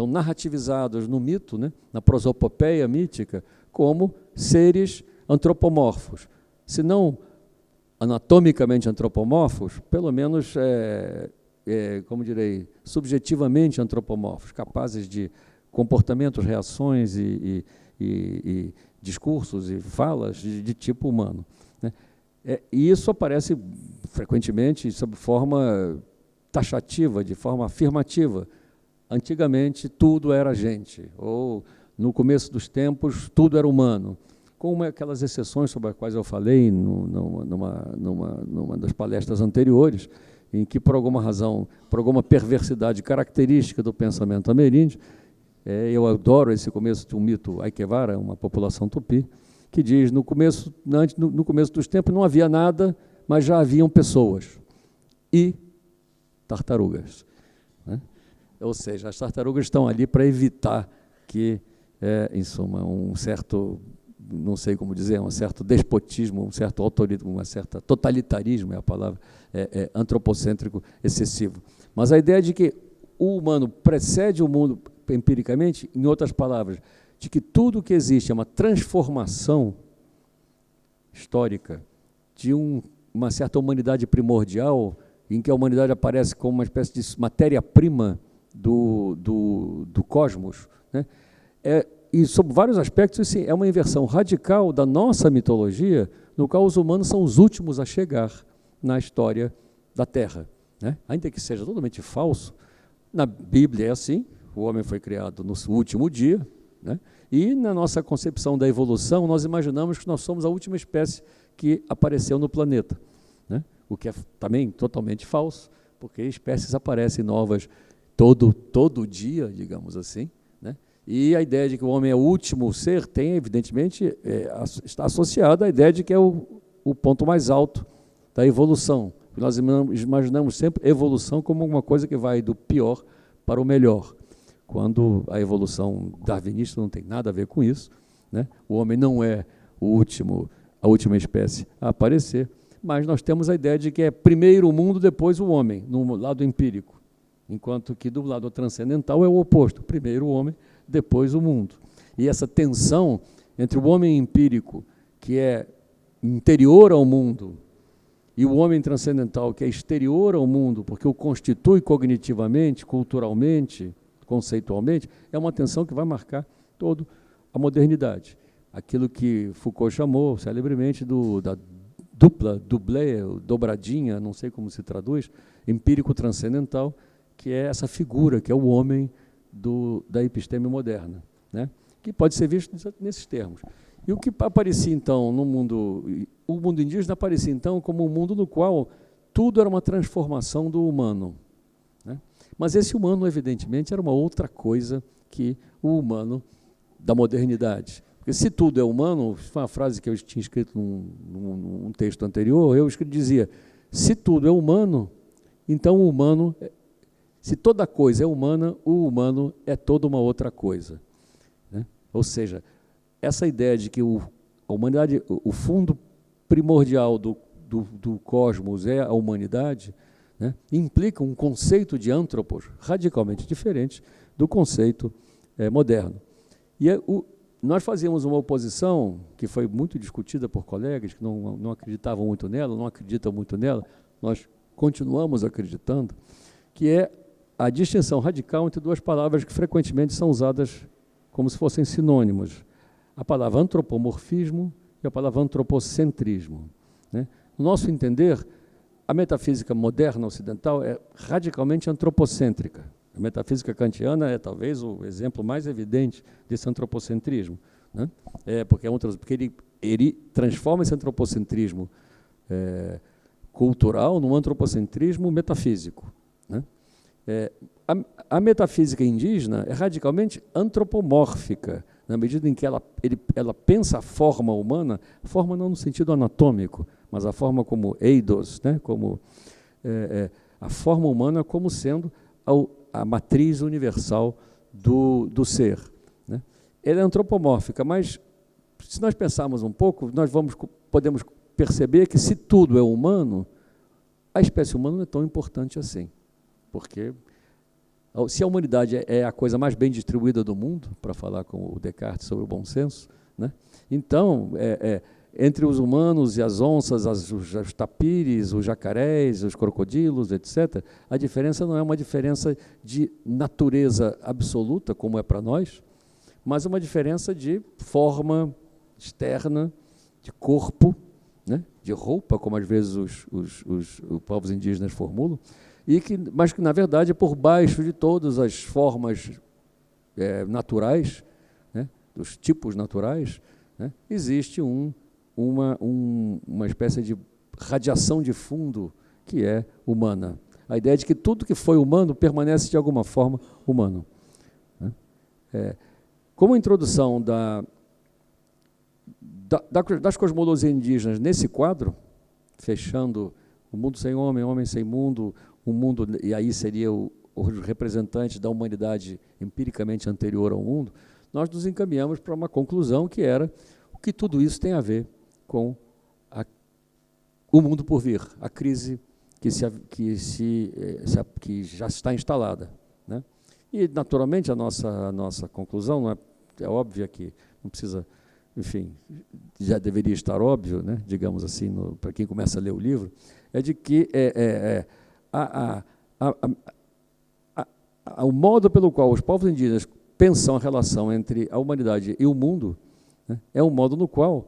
narrativizados no mito, né, na prosopopeia mítica, como seres antropomorfos. Se não anatomicamente antropomorfos, pelo menos, como direi, subjetivamente antropomorfos, capazes de comportamentos, reações e discursos e falas de tipo humano. Né? E isso aparece frequentemente sob forma taxativa, de forma afirmativa. Antigamente, tudo era gente, ou no começo dos tempos, tudo era humano, com aquelas exceções sobre as quais eu falei numa das palestras anteriores, em que, por alguma razão, por alguma perversidade característica do pensamento ameríndio, eu adoro esse começo de um mito Aikevara, uma população tupi, que diz, no começo dos tempos não havia nada, mas já haviam pessoas e tartarugas. Né? Ou seja, as tartarugas estão ali para evitar que, em suma, um certo, não sei como dizer, um certo despotismo, um certo autoritarismo, uma certa totalitarismo, é a palavra, antropocêntrico excessivo. Mas a ideia de que o humano precede o mundo empiricamente, em outras palavras, de que tudo que existe é uma transformação histórica de uma certa humanidade primordial, em que a humanidade aparece como uma espécie de matéria-prima do cosmos, né? E, sob vários aspectos, isso é uma inversão radical da nossa mitologia, no qual os humanos são os últimos a chegar na história da Terra. Né? Ainda que seja totalmente falso, na Bíblia é assim, o homem foi criado no último dia, né? E na nossa concepção da evolução, nós imaginamos que nós somos a última espécie que apareceu no planeta, né? O que é também totalmente falso, porque espécies aparecem novas todo dia, digamos assim, né? E a ideia de que o homem é o último ser tem, evidentemente, está associada à ideia de que é o ponto mais alto da evolução. Nós imaginamos sempre evolução como uma coisa que vai do pior para o melhor, quando a evolução darwinista não tem nada a ver com isso, né? O homem não é a última espécie a aparecer, mas nós temos a ideia de que é primeiro o mundo, depois o homem, no lado empírico, enquanto que do lado transcendental é o oposto, primeiro o homem, depois o mundo. E essa tensão entre o homem empírico, que é interior ao mundo, e o homem transcendental, que é exterior ao mundo, porque o constitui cognitivamente, culturalmente, conceitualmente, é uma tensão que vai marcar toda a modernidade. Aquilo que Foucault chamou celebremente da doublé, dobradinha, não sei como se traduz, empírico transcendental, que é essa figura, que é o homem da episteme moderna, né? Que pode ser visto nesses termos. E o que aparecia, então, no mundo... O mundo indígena aparecia, então, como um mundo no qual tudo era uma transformação do humano, né? Mas esse humano, evidentemente, era uma outra coisa que o humano da modernidade. Porque se tudo é humano, foi uma frase que eu tinha escrito num texto anterior, dizia, Se tudo é humano, então o humano, se toda coisa é humana, o humano é toda uma outra coisa, né? Ou seja, essa ideia de que a humanidade, o fundo primordial do cosmos é a humanidade, né, implica um conceito de antropos radicalmente diferente do conceito moderno. E nós fazíamos uma oposição que foi muito discutida por colegas que não acreditavam muito nela, não acreditam muito nela, nós continuamos acreditando, que é a distinção radical entre duas palavras que frequentemente são usadas como se fossem sinônimos. A palavra antropomorfismo e a palavra antropocentrismo, né? No nosso entender, a metafísica moderna ocidental é radicalmente antropocêntrica. A metafísica kantiana é talvez o exemplo mais evidente desse antropocentrismo, né? Porque ele transforma esse antropocentrismo cultural num antropocentrismo metafísico, né? A metafísica indígena é radicalmente antropomórfica, na medida em que ela pensa a forma humana, forma não no sentido anatômico, mas a forma como eidos, né? Como a forma humana como sendo a matriz universal do ser, né? Ela é antropomórfica, mas se nós pensarmos um pouco, nós podemos perceber que se tudo é humano, a espécie humana não é tão importante assim, porque se a humanidade é a coisa mais bem distribuída do mundo, para falar com o Descartes sobre o bom senso, né? Então, entre os humanos e as onças, os tapires, os jacarés, os crocodilos, etc., a diferença não é uma diferença de natureza absoluta, como é para nós, mas uma diferença de forma externa, de corpo, né? De roupa, como às vezes os povos indígenas formulam, mas que, na verdade, por baixo de todas as formas naturais, né? Dos tipos naturais, né? Existe uma espécie de radiação de fundo que é humana. A ideia de que tudo que foi humano permanece de alguma forma humano, né? Como introdução das cosmologias indígenas nesse quadro, fechando o mundo sem homem, homem sem mundo, o mundo, e aí seria os representantes da humanidade empiricamente anterior ao mundo, nós nos encaminhamos para uma conclusão que era o que tudo isso tem a ver com o mundo por vir, a crise que já está instalada, né? E, naturalmente, a nossa conclusão é óbvia, que não precisa, enfim, já deveria estar óbvio, né, digamos assim, para quem começa a ler o livro, é de que o modo pelo qual os povos indígenas pensam a relação entre a humanidade e o mundo, né, é um modo no qual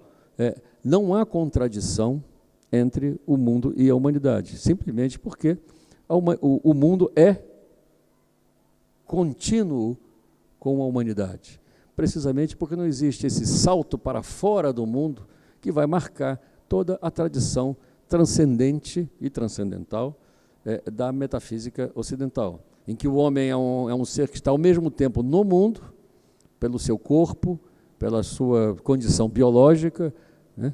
não há contradição entre o mundo e a humanidade, simplesmente porque o mundo é contínuo com a humanidade, precisamente porque não existe esse salto para fora do mundo que vai marcar toda a tradição transcendente e transcendental da metafísica ocidental, em que o homem é um ser que está ao mesmo tempo no mundo, pelo seu corpo, pela sua condição biológica, né,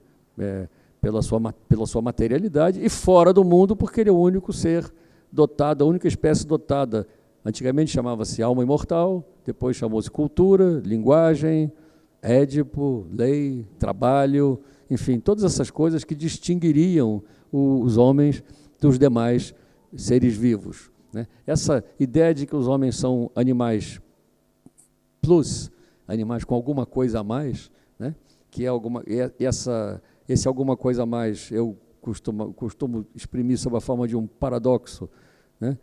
pela sua materialidade, e fora do mundo porque ele é o único ser dotado, a única espécie dotada. Antigamente chamava-se alma imortal, depois chamou-se cultura, linguagem, Édipo, lei, trabalho, enfim, todas essas coisas que distinguiriam os homens dos demais seres vivos, né? Essa ideia de que os homens são animais plus, animais com alguma coisa a mais, né? Que esse alguma coisa a mais eu costumo exprimir sob a forma de um paradoxo, né?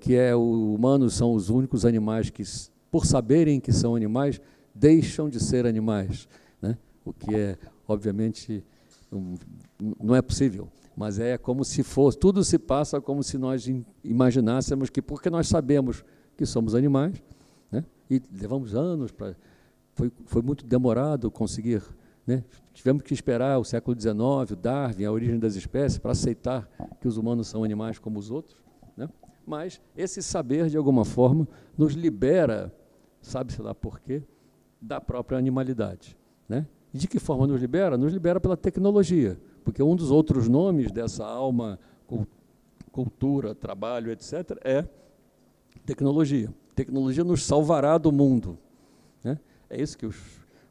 Que humanos são os únicos animais que, por saberem que são animais, deixam de ser animais, né? O que obviamente, não é possível, mas é como se fosse, tudo se passa como se nós imaginássemos que, porque nós sabemos que somos animais, né? E levamos anos foi muito demorado conseguir, né? Tivemos que esperar o século XIX, o Darwin, a origem das espécies, para aceitar que os humanos são animais como os outros, né? Mas esse saber, de alguma forma, nos libera, sabe-se lá por quê, da própria animalidade, né? E de que forma nos libera? Nos libera pela tecnologia, porque um dos outros nomes dessa alma cultura, trabalho, etc., é tecnologia. Tecnologia nos salvará do mundo, né? É isso que os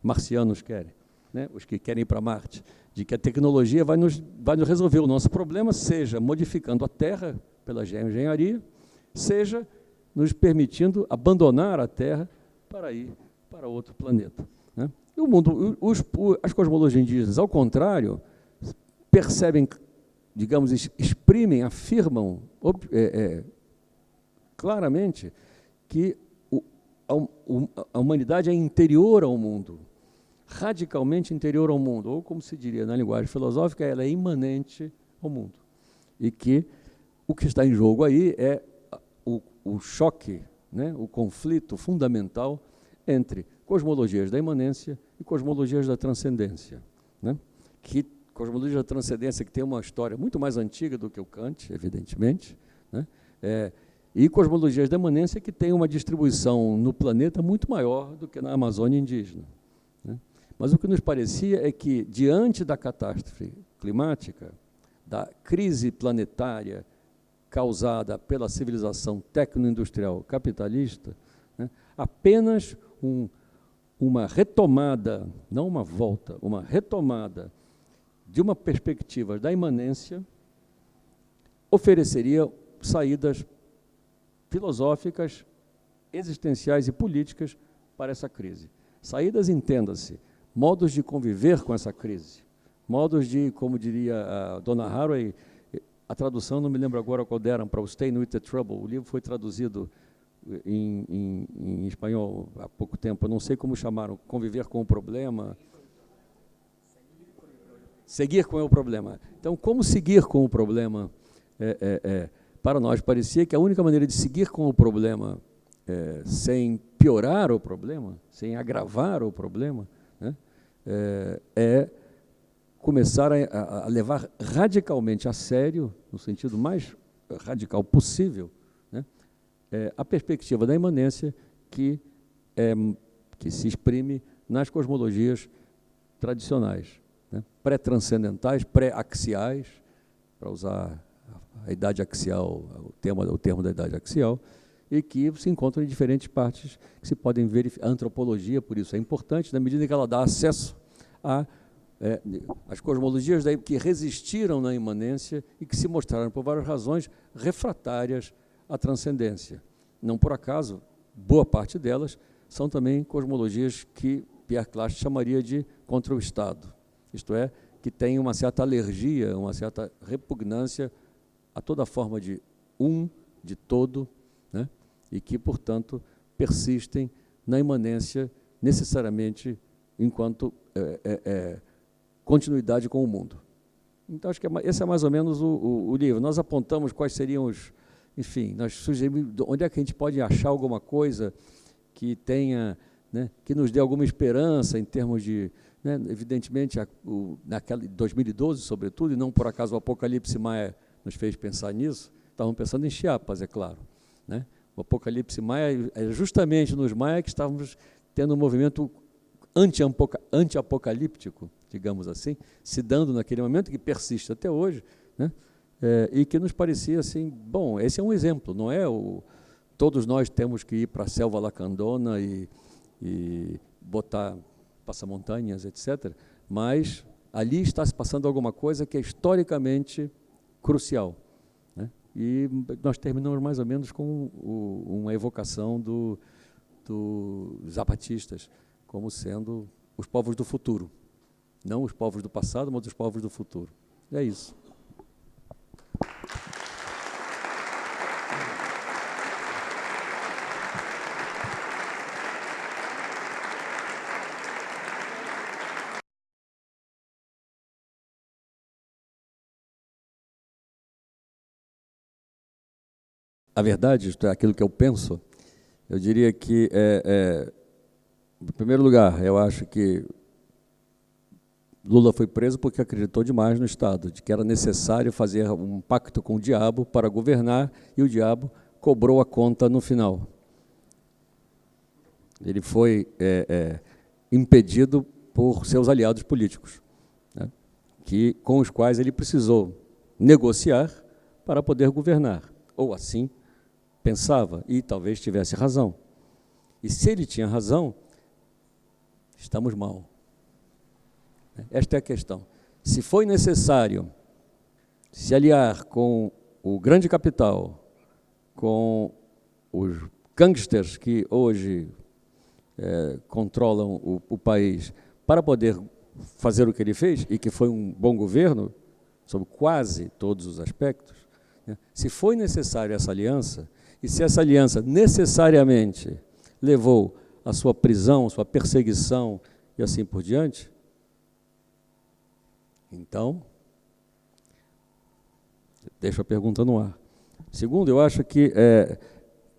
marcianos querem, né? Os que querem ir para Marte, de que a tecnologia vai nos resolver o nosso problema, seja modificando a Terra pela geoengenharia, seja nos permitindo abandonar a Terra para ir para outro planeta, né? E o mundo, as cosmologias indígenas, ao contrário, percebem, digamos, exprimem, afirmam claramente que a humanidade é interior ao mundo, radicalmente interior ao mundo, ou como se diria na linguagem filosófica, ela é imanente ao mundo. E que o que está em jogo aí é o choque, né, o conflito fundamental entre cosmologias da imanência e cosmologias da transcendência, né? Que cosmologia da transcendência que tem uma história muito mais antiga do que o Kant, evidentemente, né? E cosmologias da imanência que tem uma distribuição no planeta muito maior do que na Amazônia indígena, né? Mas o que nos parecia é que, diante da catástrofe climática, da crise planetária causada pela civilização tecno-industrial capitalista, né, apenas uma retomada, não uma volta, uma retomada de uma perspectiva da imanência ofereceria saídas filosóficas, existenciais e políticas para essa crise. Saídas, entenda-se, modos de conviver com essa crise, modos de, como diria a Donna Haraway, a tradução não me lembro agora qual deram, para o Staying with the Trouble. O livro foi traduzido em espanhol há pouco tempo, eu não sei como chamaram, conviver com o problema. Seguir com o problema. Então, como seguir com o problema? Para nós, parecia que a única maneira de seguir com o problema sem piorar o problema, sem agravar o problema, né, é começar a levar radicalmente a sério, no sentido mais radical possível, né, a perspectiva da imanência que se exprime nas cosmologias tradicionais, né, pré-transcendentais, pré-axiais, para usar a idade axial, o termo da idade axial, e que se encontram em diferentes partes que se podem verificar. A antropologia, por isso, é importante, na medida que ela dá acesso às cosmologias que resistiram na imanência e que se mostraram, por várias razões, refratárias à transcendência. Não por acaso, boa parte delas são também cosmologias que Pierre Clastres chamaria de contra o Estado, isto é, que têm uma certa alergia, uma certa repugnância a toda forma de de todo, né? E que, portanto, persistem na imanência necessariamente enquanto continuidade com o mundo. Então, acho que esse é mais ou menos o livro. Nós apontamos quais seriam os... Enfim, nós sugerimos onde é que a gente pode achar alguma coisa que tenha, né, que nos dê alguma esperança em termos de... Né, evidentemente, naquela 2012, sobretudo, e não por acaso o Apocalipse Maia nos fez pensar nisso, estavam pensando em Chiapas, é claro, né? O Apocalipse Maia é justamente nos Maia que estávamos tendo um movimento anti-apocalíptico, digamos assim, se dando naquele momento, que persiste até hoje, né? E que nos parecia assim, bom, esse é um exemplo, não é todos nós temos que ir para a selva lacandona e botar passamontanhas, etc., mas ali está se passando alguma coisa que é historicamente crucial, né? E nós terminamos mais ou menos com uma evocação dos zapatistas como sendo os povos do futuro, não os povos do passado, mas os povos do futuro. É isso. A verdade, isto é aquilo que eu penso, eu diria que, em primeiro lugar, eu acho que Lula foi preso porque acreditou demais no Estado, de que era necessário fazer um pacto com o diabo para governar, e o diabo cobrou a conta no final. Ele foi impedido por seus aliados políticos, né, com os quais ele precisou negociar para poder governar. Ou assim pensava, e talvez tivesse razão. E se ele tinha razão, estamos mal. Esta é a questão. Se foi necessário se aliar com o grande capital, com os gangsters que hoje controlam o país, para poder fazer o que ele fez, e que foi um bom governo, sob quase todos os aspectos, né? Se foi necessário essa aliança, e se essa aliança necessariamente levou à sua prisão, sua perseguição e assim por diante, então, deixo a pergunta no ar. Segundo, eu acho que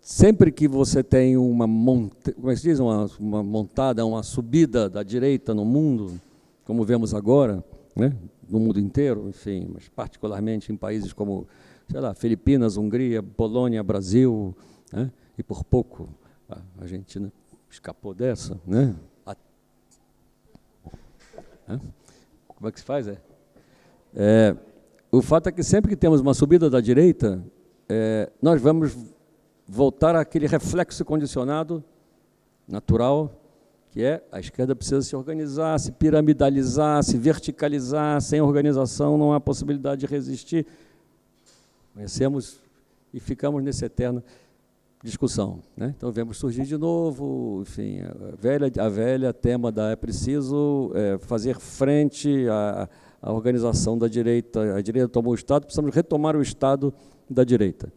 sempre que você tem uma montada, uma subida da direita no mundo, como vemos agora, né, no mundo inteiro, enfim, mas particularmente em países como, sei lá, Filipinas, Hungria, Polônia, Brasil, né, e por pouco a Argentina escapou dessa, né? Como é que se faz? O fato é que sempre que temos uma subida da direita, nós vamos voltar àquele reflexo condicionado, natural, que é a esquerda precisa se organizar, se piramidalizar, se verticalizar. Sem organização não há possibilidade de resistir. Conhecemos e ficamos nessa eterna discussão, né? Então, vemos surgir de novo, enfim, a velha tema da é preciso fazer frente à organização da direita. A direita tomou o Estado, precisamos retomar o Estado da direita.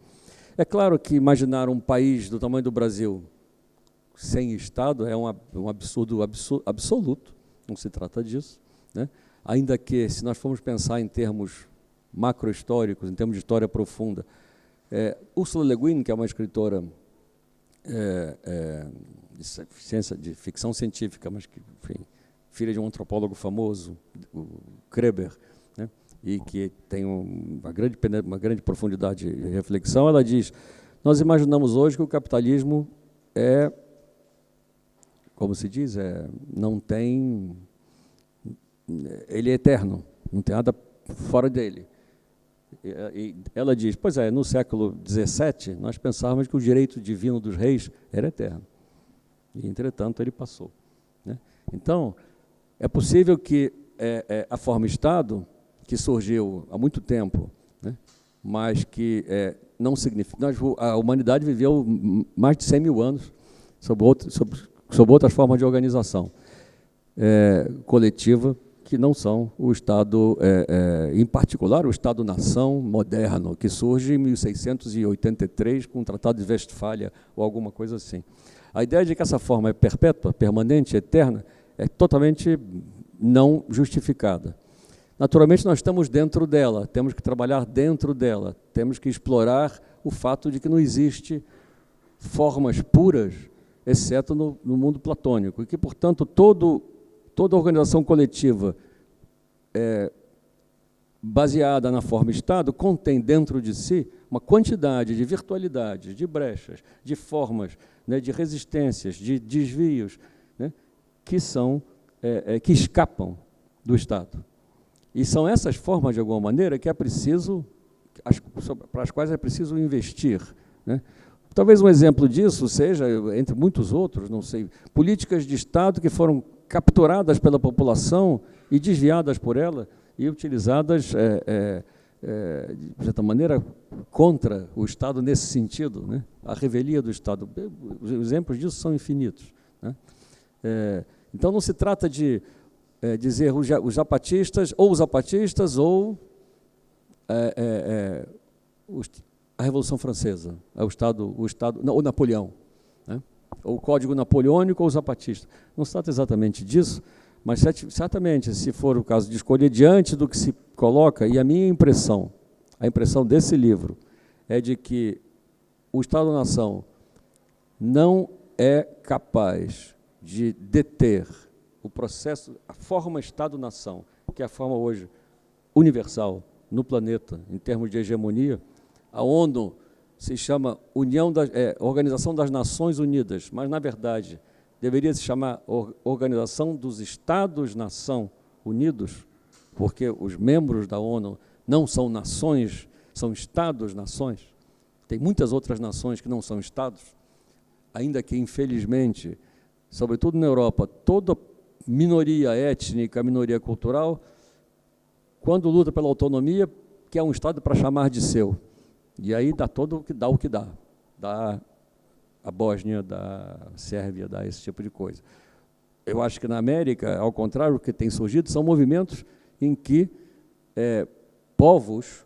É claro que imaginar um país do tamanho do Brasil sem Estado é um absurdo absoluto, não se trata disso, né? Ainda que, se nós formos pensar em termos macro-históricos, em termos de história profunda, Ursula Le Guin, que é uma escritora de ficção científica, mas que, enfim, filha de um antropólogo famoso, o Kreber, né, e que tem uma grande profundidade de reflexão, ela diz: nós imaginamos hoje que o capitalismo como se diz, ele é eterno, não tem nada fora dele. E ela diz, pois no século XVII, nós pensávamos que o direito divino dos reis era eterno. E, entretanto, ele passou, né? Então, é possível que a forma Estado, que surgiu há muito tempo, né, mas que não significa... A humanidade viveu mais de 100 mil anos sob outras formas de organização coletiva, que não são o Estado, em particular, o Estado-nação moderno, que surge em 1683 com o Tratado de Westfália, ou alguma coisa assim. A ideia de que essa forma é perpétua, permanente, eterna, é totalmente não justificada. Naturalmente, nós estamos dentro dela, temos que trabalhar dentro dela, temos que explorar o fato de que não existe formas puras, exceto no mundo platônico, e que, portanto, toda organização coletiva baseada na forma Estado contém dentro de si uma quantidade de virtualidades, de brechas, de formas, né, de resistências, de desvios, né, que escapam do Estado. E são essas formas, de alguma maneira, que para as quais é preciso investir, né? Talvez um exemplo disso seja, entre muitos outros, não sei, políticas de Estado que foram capturadas pela população e desviadas por ela e utilizadas, de certa maneira, contra o Estado nesse sentido, né? A revelia do Estado. Os exemplos disso são infinitos, né? Então, não se trata de dizer os zapatistas ou a Revolução Francesa, ou Napoleão, né? Ou o Código Napoleônico ou o zapatista. Não se trata exatamente disso, mas certamente, se for o caso de escolher diante do que se coloca, e a minha impressão, a impressão desse livro, é de que o Estado-nação não é capaz de deter o processo, a forma Estado-nação, que é a forma hoje universal no planeta, em termos de hegemonia. A ONU se chama Organização das Nações Unidas, mas, na verdade, deveria se chamar Organização dos Estados-Nação Unidos, porque os membros da ONU não são nações são estados-nações. Tem muitas outras nações que não são estados, ainda que, infelizmente, sobretudo na Europa, toda minoria étnica, minoria cultural, quando luta pela autonomia, quer um Estado para chamar de seu. E aí dá o que dá. Dá a Bósnia, dá a Sérvia, dá esse tipo de coisa. Eu acho que na América, ao contrário, o que tem surgido são movimentos em que povos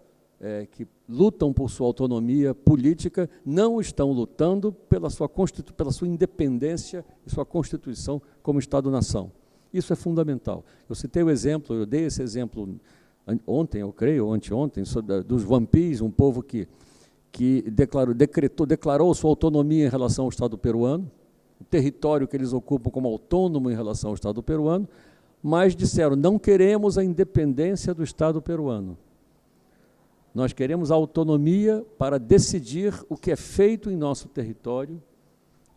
que lutam por sua autonomia política não estão lutando pela sua independência e sua constituição como Estado-nação. Isso é fundamental. Eu dei esse exemplo ontem, eu creio, ou anteontem, dos Wampis, um povo que declarou sua autonomia em relação ao Estado peruano, o território que eles ocupam como autônomo em relação ao Estado peruano, mas disseram, não queremos a independência do Estado peruano. Nós queremos a autonomia para decidir o que é feito em nosso território,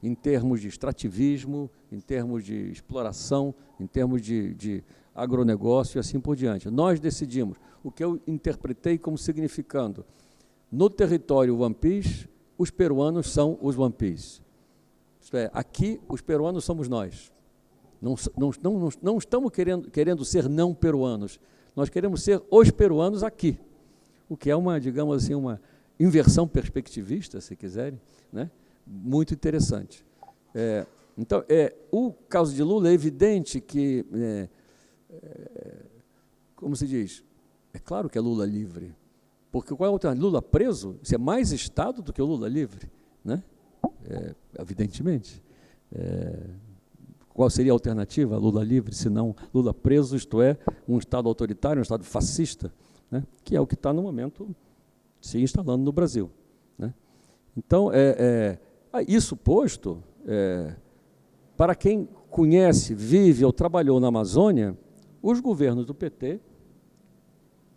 em termos de extrativismo, em termos de exploração, em termos de agronegócio e assim por diante. Nós decidimos, o que eu interpretei como significando, no território Wampis, os peruanos são os Wampis. Isto é, aqui os peruanos somos nós. Não estamos querendo ser não peruanos, nós queremos ser os peruanos aqui. O que é digamos assim, uma inversão perspectivista, se quiserem, né? Muito interessante. Então, o caso de Lula é evidente que, como se diz, é claro que é Lula livre, porque qual é a alternativa? Lula preso? Isso é mais Estado do que o Lula livre, né? Evidentemente. Qual seria a alternativa a Lula livre, se não Lula preso, isto é, um Estado autoritário, um Estado fascista, né? Que é o que está, no momento, se instalando no Brasil, né? Então, isso posto, para quem conhece, vive ou trabalhou na Amazônia, os governos do PT,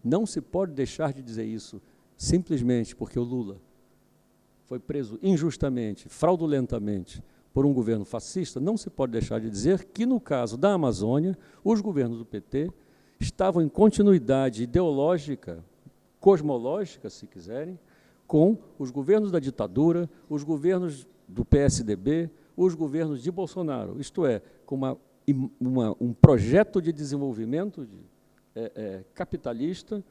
não se pode deixar de dizer isso, simplesmente porque o Lula foi preso injustamente, fraudulentamente, por um governo fascista, não se pode deixar de dizer que, no caso da Amazônia, os governos do PT estavam em continuidade ideológica, cosmológica, se quiserem, com os governos da ditadura, os governos do PSDB, os governos de Bolsonaro, isto é, com um projeto de desenvolvimento capitalista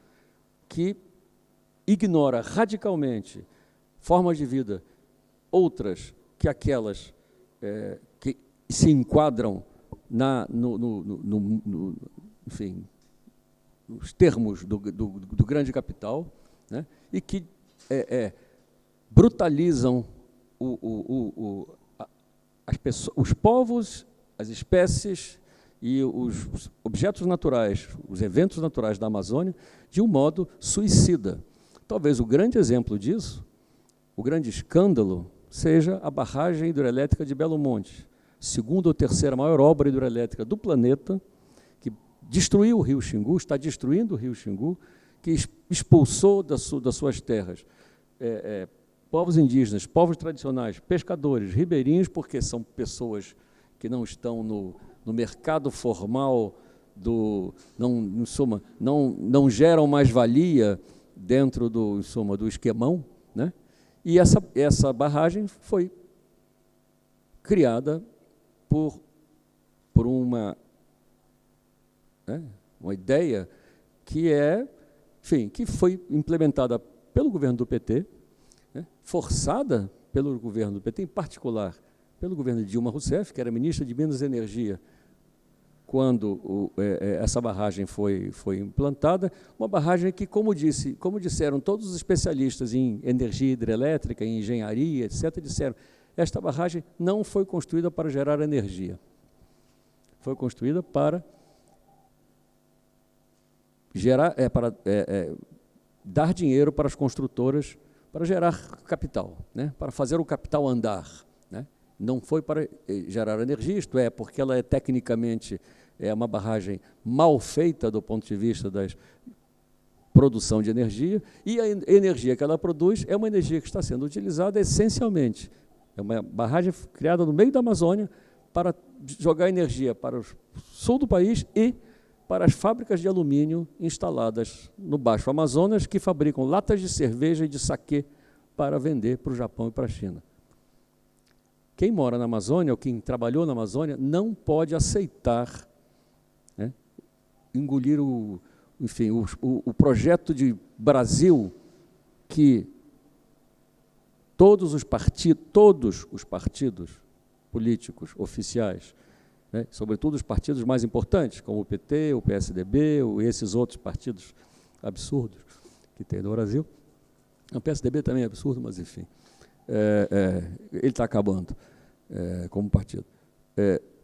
que ignora radicalmente formas de vida outras que aquelas que se enquadram enfim, nos termos do grande capital, né? E que brutalizam os povos, as espécies e os objetos naturais, os eventos naturais da Amazônia, de um modo suicida. Talvez o grande exemplo disso, o grande escândalo, seja a barragem hidrelétrica de Belo Monte, segunda ou terceira maior obra hidrelétrica do planeta, que destruiu o rio Xingu, está destruindo o rio Xingu, que expulsou das suas terras povos indígenas, povos tradicionais, pescadores, ribeirinhos, porque são pessoas que não estão no mercado formal, em suma, não geram mais-valia dentro do esquemão, né? E essa barragem foi criada por uma ideia que foi implementada pelo governo do PT, né, forçada pelo governo do PT, em particular pelo governo de Dilma Rousseff, que era ministra de Minas e Energia, quando essa barragem foi implantada, uma barragem que, como disseram todos os especialistas em energia hidrelétrica, em engenharia, etc., disseram, esta barragem não foi construída para gerar energia, foi construída para dar dinheiro para as construtoras, para gerar capital, né? Para fazer o capital andar, né? Não foi para gerar energia, isto é, porque ela tecnicamente uma barragem mal feita do ponto de vista da produção de energia, e a energia que ela produz é uma energia que está sendo utilizada essencialmente. É uma barragem criada no meio da Amazônia para jogar energia para o sul do país e para as fábricas de alumínio instaladas no Baixo Amazonas, que fabricam latas de cerveja e de saquê para vender para o Japão e para a China. Quem mora na Amazônia, ou quem trabalhou na Amazônia, não pode aceitar, né, engolir o projeto de Brasil que todos os partidos políticos oficiais, né, sobretudo os partidos mais importantes, como o PT, o PSDB, ou esses outros partidos absurdos que tem no Brasil. O PSDB também é absurdo, mas, enfim, ele está acabando como partido.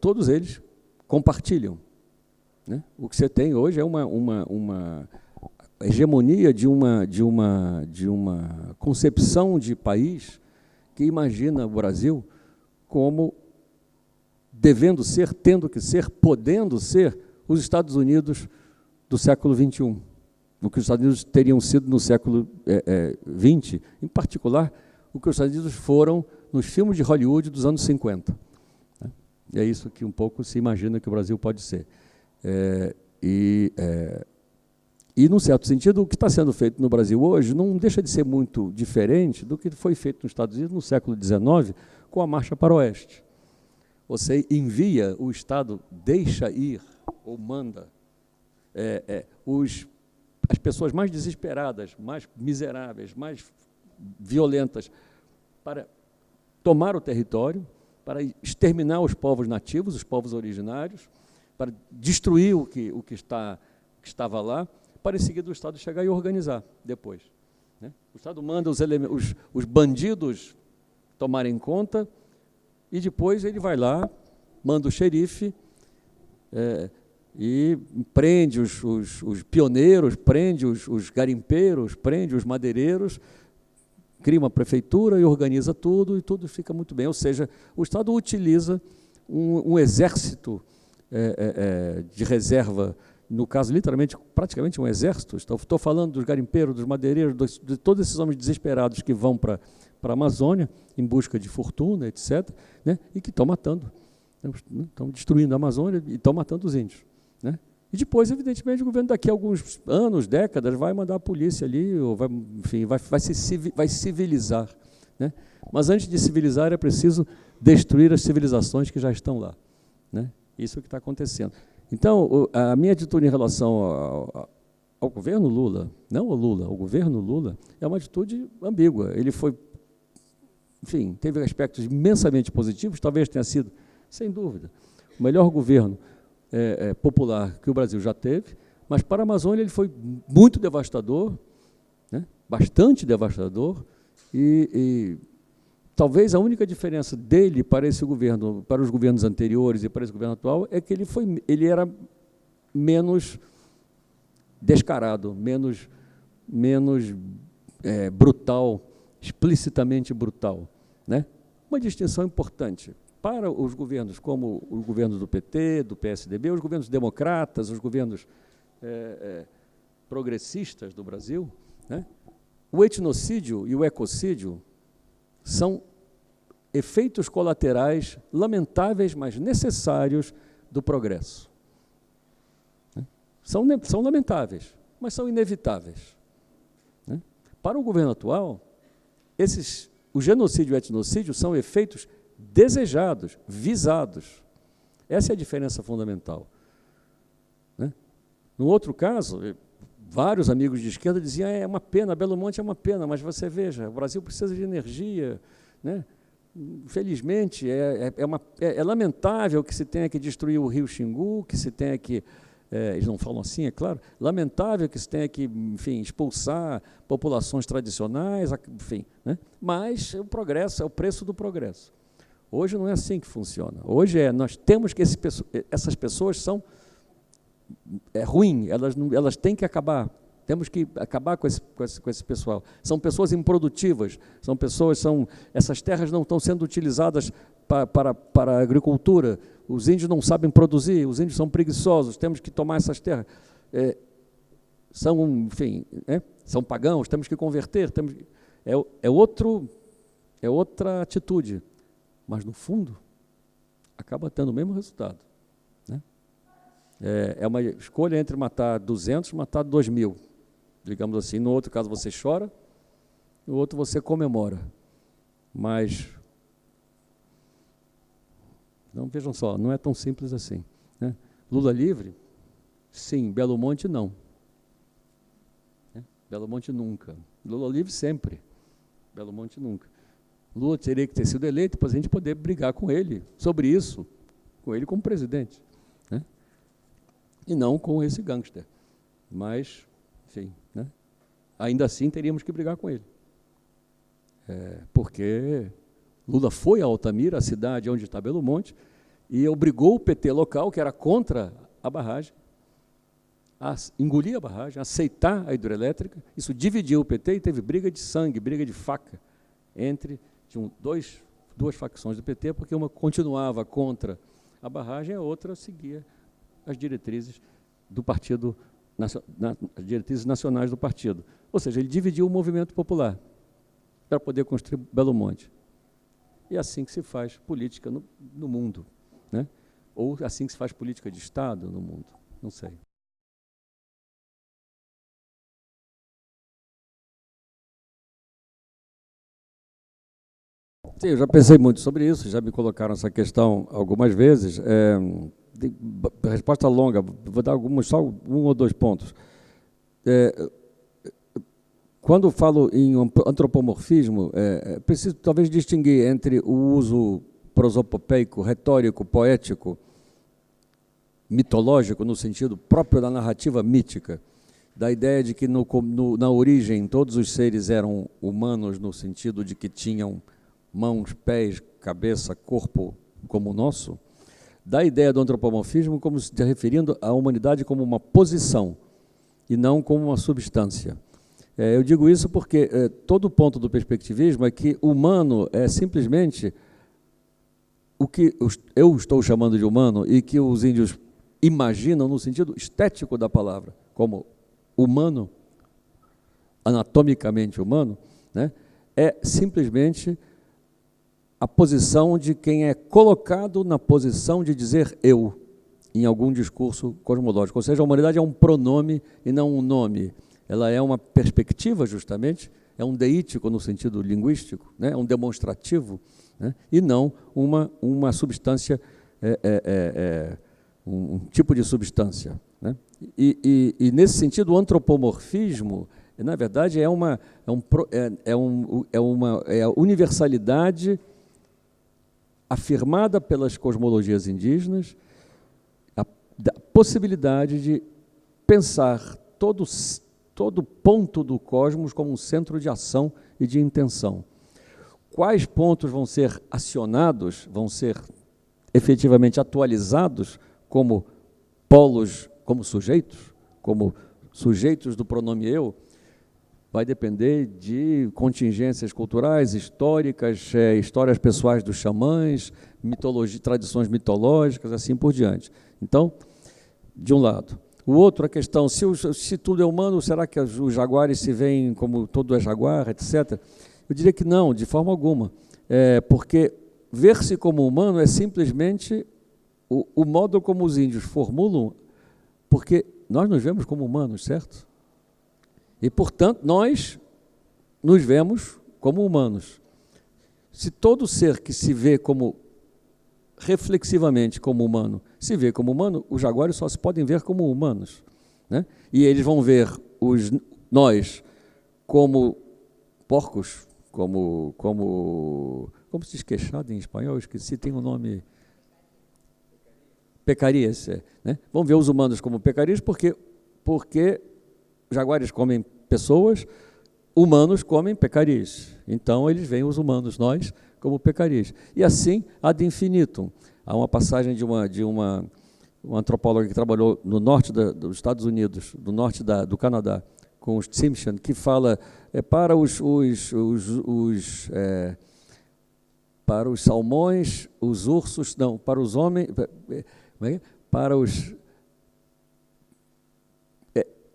Todos eles compartilham, né? O que você tem hoje é uma hegemonia de uma concepção de país que imagina o Brasil como devendo ser, tendo que ser, podendo ser os Estados Unidos do século XXI. O que os Estados Unidos teriam sido no século XX, em particular, o que os Estados Unidos foram nos filmes de Hollywood dos anos 50. Né? E é isso que um pouco se imagina que o Brasil pode ser. E, num certo sentido, o que está sendo feito no Brasil hoje não deixa de ser muito diferente do que foi feito nos Estados Unidos no século XIX, com a Marcha para o Oeste. Você envia, o Estado deixa ir, ou manda, as pessoas mais desesperadas, mais miseráveis, mais violentas, para tomar o território, para exterminar os povos nativos, os povos originários, para destruir o que estava lá, para em seguida o Estado chegar e organizar depois. Né? O Estado manda os bandidos tomarem conta e depois ele vai lá, manda o xerife e prende os pioneiros, prende os garimpeiros, prende os madeireiros, cria uma prefeitura e organiza tudo, e tudo fica muito bem. Ou seja, o Estado utiliza um exército de reserva, no caso, literalmente, praticamente um exército. Estou falando dos garimpeiros, dos madeireiros, de todos esses homens desesperados que vão para a Amazônia em busca de fortuna, etc., né, e que estão matando, estão destruindo a Amazônia e estão matando os índios. Né? E depois, evidentemente, o governo daqui a alguns anos, décadas, vai mandar a polícia ali, ou vai, enfim, vai civilizar. Né? Mas antes de civilizar, é preciso destruir as civilizações que já estão lá. Né? Isso é o que está acontecendo. Então, a minha atitude em relação ao governo Lula, não ao Lula, ao governo Lula, é uma atitude ambígua. Ele foi, enfim, teve aspectos imensamente positivos, talvez tenha sido, sem dúvida, o melhor governo popular que o Brasil já teve, mas para a Amazônia ele foi muito devastador, né? Bastante devastador, e talvez a única diferença dele para esse governo, para os governos anteriores e para esse governo atual, é que ele era menos descarado, menos brutal, explicitamente brutal. Né? Uma distinção importante para os governos, como o governo do PT, do PSDB, os governos democratas, os governos progressistas do Brasil, né? O etnocídio e o ecocídio são efeitos colaterais lamentáveis, mas necessários do progresso. São lamentáveis, mas são inevitáveis. Né? Para o governo atual, o genocídio e o etnocídio são efeitos desejados, visados. Essa é a diferença fundamental. Né? No outro caso, vários amigos de esquerda diziam, é uma pena, Belo Monte é uma pena, mas você veja, o Brasil precisa de energia, né? Infelizmente, é lamentável que se tenha que destruir o rio Xingu, que se tenha que, eles não falam assim, é claro, lamentável que se tenha que, enfim, expulsar populações tradicionais, enfim, né? Mas o progresso é o preço do progresso. Hoje não é assim que funciona. Hoje nós temos que essas pessoas são ruim, elas têm que acabar. Temos que acabar com esse pessoal. São pessoas improdutivas, essas terras não estão sendo utilizadas para a agricultura, os índios não sabem produzir, os índios são preguiçosos, temos que tomar essas terras. Enfim, são pagãos, temos que converter, é outra atitude, mas no fundo acaba tendo o mesmo resultado. Né? É uma escolha entre matar 200 e matar 2.000, digamos assim. No outro caso você chora, no outro você comemora. Mas, não, vejam só, não é tão simples assim, né? Lula livre? Sim. Belo Monte, não. Belo Monte, nunca. Lula livre, sempre. Belo Monte, nunca. Lula teria que ter sido eleito para a gente poder brigar com ele sobre isso, com ele como presidente, né? E não com esse gangster. Mas, enfim, né? Ainda assim teríamos que brigar com ele. Porque Lula foi a Altamira, a cidade onde está Belo Monte, e obrigou o PT local, que era contra a barragem, a engolir a barragem, a aceitar a hidrelétrica. Isso dividiu o PT e teve briga de sangue, briga de faca entre duas facções do PT, porque uma continuava contra a barragem e a outra seguia as diretrizes do partido, as diretrizes nacionais do partido. Ou seja, ele dividiu o movimento popular para poder construir Belo Monte. E é assim que se faz política no mundo, né? Ou assim que se faz política de Estado no mundo, não sei. Sim, eu já pensei muito sobre isso, já me colocaram essa questão algumas vezes. Resposta longa, vou dar só um ou dois pontos. Quando falo em antropomorfismo, preciso talvez distinguir entre o uso prosopopeico, retórico, poético, mitológico, no sentido próprio da narrativa mítica, da ideia de que na origem todos os seres eram humanos, no sentido de que tinham mãos, pés, cabeça, corpo como o nosso, da ideia do antropomorfismo como se referindo à humanidade como uma posição e não como uma substância. Eu digo isso porque todo o ponto do perspectivismo é que o humano é simplesmente o que eu estou chamando de humano e que os índios imaginam no sentido estético da palavra, como humano, anatomicamente humano, né? É simplesmente a posição de quem é colocado na posição de dizer eu, em algum discurso cosmológico. Ou seja, a humanidade é um pronome e não um nome. Ela é uma perspectiva, justamente, é um deítico no sentido linguístico, né? É um demonstrativo, né? E não uma substância, um tipo de substância, né? E nesse sentido, o antropomorfismo, na verdade, é a universalidade afirmada pelas cosmologias indígenas, da possibilidade de pensar todo ponto do cosmos como um centro de ação e de intenção. Quais pontos vão ser acionados, vão ser efetivamente atualizados como polos, como sujeitos do pronome eu, vai depender de contingências culturais, históricas, histórias pessoais dos xamãs, tradições mitológicas, assim por diante. Então, de um lado. O outro, a questão, se tudo é humano, será que os jaguares se veem como todo é jaguar, etc.? Eu diria que não, de forma alguma. Porque ver-se como humano é simplesmente o modo como os índios formulam, porque nós nos vemos como humanos, certo? E, portanto, nós nos vemos como humanos. Se todo ser que se vê como reflexivamente como humano se vê como humano, os jaguares só se podem ver como humanos, né? E eles vão ver nós como porcos, como se diz queixado em espanhol, eu esqueci, tem um nome... Pecarias, né? Vão ver os humanos como pecarias porque jaguares comem pessoas, humanos comem pecarias. Então, eles veem os humanos, nós, como pecarias. E assim, ad infinitum. Há uma passagem de uma antropóloga que trabalhou no norte dos Estados Unidos, do norte do Canadá, com os Simpson, que fala para os salmões, os ursos, não, para os homens, para os...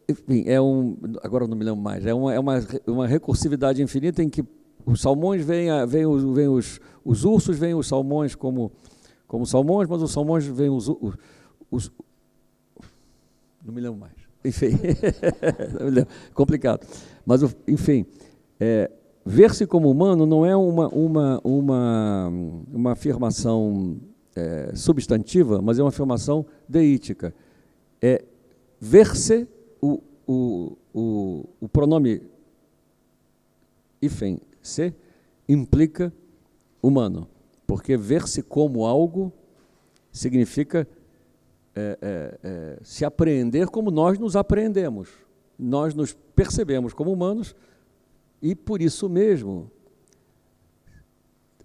Enfim, agora eu não me lembro mais, é uma recursividade infinita em que os salmões veem os ursos, veem os salmões como salmões, mas os salmões veem Não me lembro mais. Enfim, não me lembro. Complicado. Mas, enfim, ver-se como humano não é uma afirmação substantiva, mas é uma afirmação deítica. Ver-se, o pronome hífen, se, implica humano, porque ver-se como algo significa se apreender como nós nos apreendemos. Nós nos percebemos como humanos e, por isso mesmo,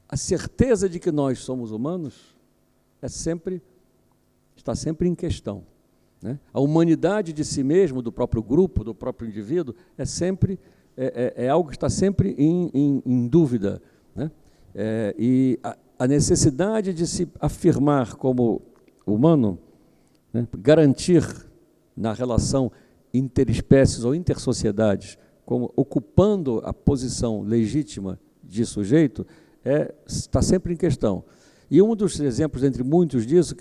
a certeza de que nós somos humanos está sempre em questão, né? A humanidade de si mesmo, do próprio grupo, do próprio indivíduo, é algo que está sempre em dúvida, né? E a necessidade de se afirmar como humano, né, garantir na relação interespécies ou intersociedades, como ocupando a posição legítima de sujeito, está sempre em questão. E um dos exemplos, entre muitos disso,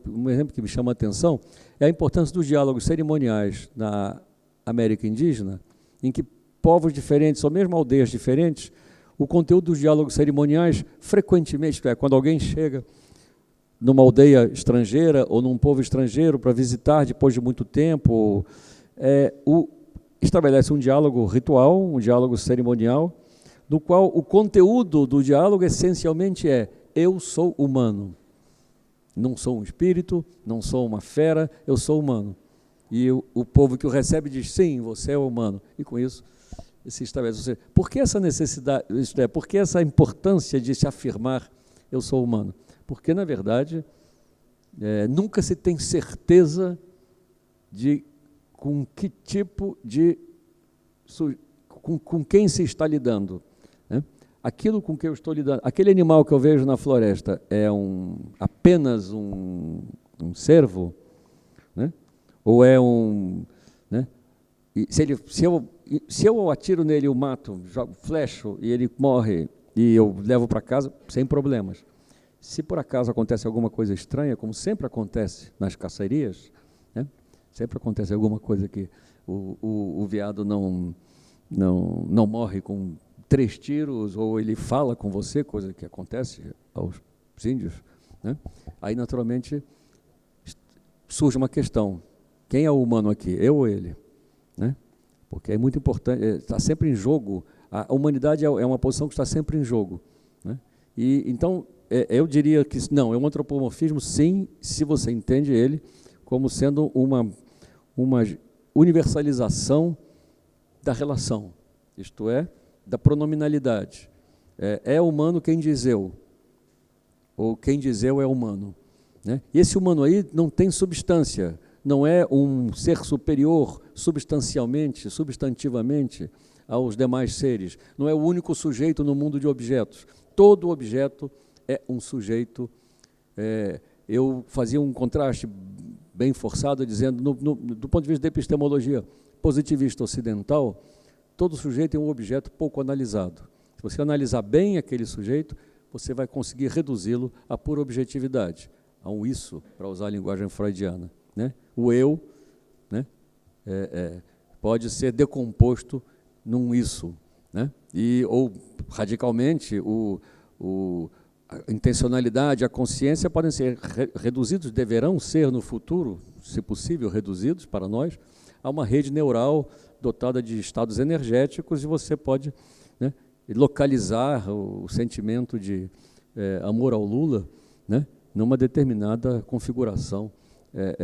um exemplo que me chama a atenção, é a importância dos diálogos cerimoniais na América Indígena, em que povos diferentes, ou mesmo aldeias diferentes, o conteúdo dos diálogos cerimoniais, frequentemente, quando alguém chega numa aldeia estrangeira ou num povo estrangeiro para visitar depois de muito tempo, estabelece um diálogo ritual, um diálogo cerimonial, no qual o conteúdo do diálogo essencialmente eu sou humano. Não sou um espírito, não sou uma fera, eu sou humano. E o povo que o recebe diz, sim, você é humano. E com isso se estabelece. Por que essa necessidade, por que essa importância de se afirmar, eu sou humano? Porque, na verdade, nunca se tem certeza de com que tipo de... com quem se está lidando, né? Aquilo com que eu estou lidando, aquele animal que eu vejo na floresta é apenas um cervo, né? Ou é né? E se eu atiro nele, eu mato, jogo, flecho, e ele morre, e eu levo para casa, sem problemas. Se por acaso acontece alguma coisa estranha, como sempre acontece nas caçarias, né? Sempre acontece alguma coisa que o veado não morre com 3 tiros, ou ele fala com você, coisa que acontece aos índios, né? Aí, naturalmente, surge uma questão. Quem é o humano aqui? Eu ou ele? Né? Porque é muito importante, está sempre em jogo, a humanidade é uma posição que está sempre em jogo, né? E, então, eu diria que não, é um antropomorfismo, sim, se você entende ele como sendo uma universalização da relação, isto é, da pronominalidade. É humano quem diz eu, ou quem diz eu é humano, né? E esse humano aí não tem substância, não é um ser superior substantivamente aos demais seres, não é o único sujeito no mundo de objetos. Todo objeto é um sujeito. Eu fazia um contraste bem forçado, dizendo, do ponto de vista da epistemologia positivista ocidental, todo sujeito é um objeto pouco analisado. Se você analisar bem aquele sujeito, você vai conseguir reduzi-lo à pura objetividade, a um isso, para usar a linguagem freudiana, né? O eu, né, pode ser decomposto num isso, né? Ou, radicalmente, a intencionalidade, a consciência podem ser reduzidos, deverão ser no futuro, se possível, reduzidos para nós, a uma rede neural dotada de estados energéticos, e você pode, né, localizar o sentimento de amor ao Lula, né, numa determinada configuração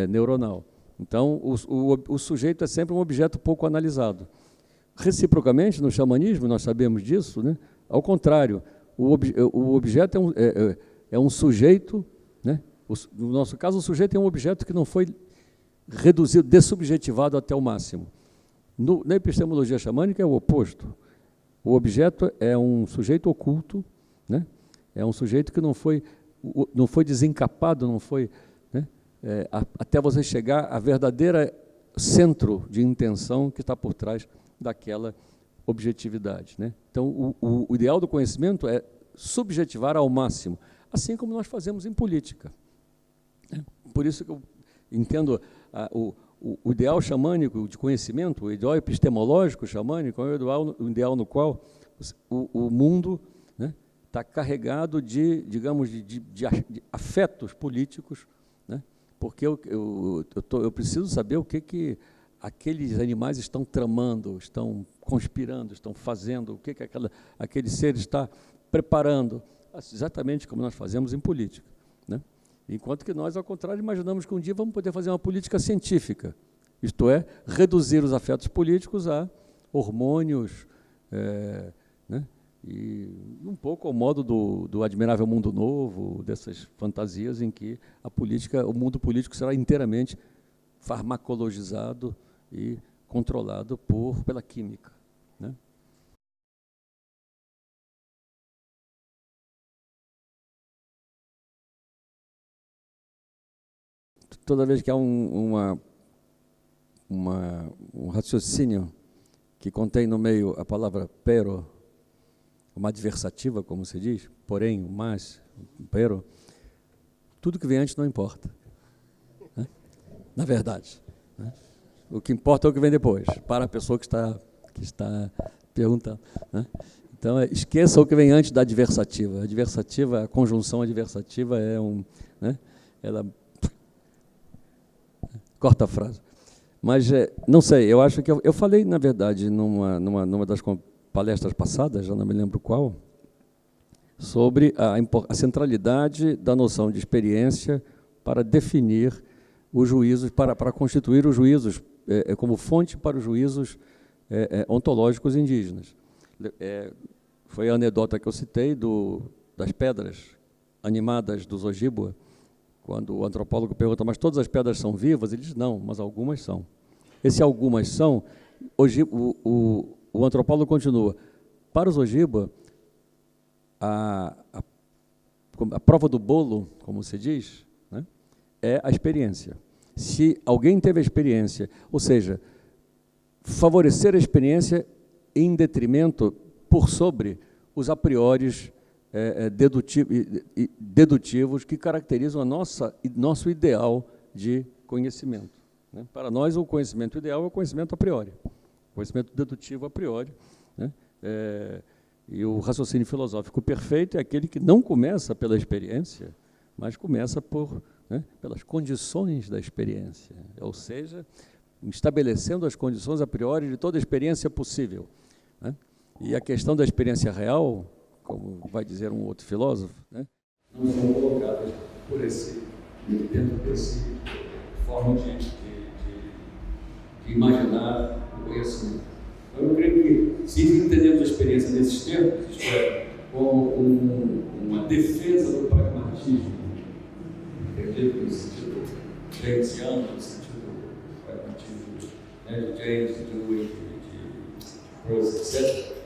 neuronal. Então, o sujeito é sempre um objeto pouco analisado. Reciprocamente, no xamanismo, nós sabemos disso, né? Ao contrário, o objeto é um sujeito, né? No nosso caso, o sujeito é um objeto que não foi reduzido, dessubjetivado até o máximo. Na epistemologia xamânica é o oposto. O objeto é um sujeito oculto, né? É um sujeito que não foi desencapado, não foi, né? Até você chegar a verdadeira centro de intenção que está por trás daquela objetividade, né? Então, o ideal do conhecimento é subjetivar ao máximo, assim como nós fazemos em política, né? Por isso que eu entendo o ideal xamânico de conhecimento, o ideal epistemológico xamânico, é o ideal no qual o mundo, né, está carregado de, digamos, de afetos políticos, né, porque eu preciso saber o que aqueles animais estão tramando, estão conspirando, estão fazendo, o que aquele ser está preparando, exatamente como nós fazemos em política, né? Enquanto que nós, ao contrário, imaginamos que um dia vamos poder fazer uma política científica, isto é, reduzir os afetos políticos a hormônios, né? E um pouco ao modo do Admirável Mundo Novo, dessas fantasias em que a política, o mundo político será inteiramente farmacologizado e controlado pela química, né? Toda vez que há um raciocínio que contém no meio a palavra pero, uma adversativa, como se diz, porém, mas, pero, tudo que vem antes não importa, né? Na verdade, né? O que importa é o que vem depois, para a pessoa que está perguntando, né? Então, esqueça o que vem antes da adversativa. A adversativa, a conjunção adversativa né? Ela corta a frase. Mas, não sei, eu acho que eu falei, na verdade, numa das palestras passadas, já não me lembro qual, sobre a centralidade da noção de experiência para definir os juízos, para constituir os juízos, como fonte para os juízos ontológicos indígenas. Foi a anedota que eu citei das pedras animadas dos Ojibwa, quando o antropólogo pergunta, mas todas as pedras são vivas? Ele diz, não, mas algumas são. Esse algumas são, o antropólogo continua, para os Ojibwa, a prova do bolo, como se diz, né, é a experiência. Se alguém teve a experiência, ou seja, favorecer a experiência em detrimento, por sobre, os a priori dedutivos que caracterizam nosso ideal de conhecimento, né? Para nós, o conhecimento ideal é o conhecimento a priori, o conhecimento dedutivo a priori, né? E o raciocínio filosófico perfeito é aquele que não começa pela experiência, mas começa pelas condições da experiência, ou seja, estabelecendo as condições a priori de toda experiência possível, né? E a questão da experiência real, como vai dizer um outro filósofo, né, não são colocadas dentro desse forma de imaginar o conhecimento. Então, eu creio que, se entendemos a experiência nesses termos, isto é, como uma defesa do pragmatismo, entendido no sentido jamesiano, no sentido pragmatismo, né, de James, de Dewey, de Peirce, etc.,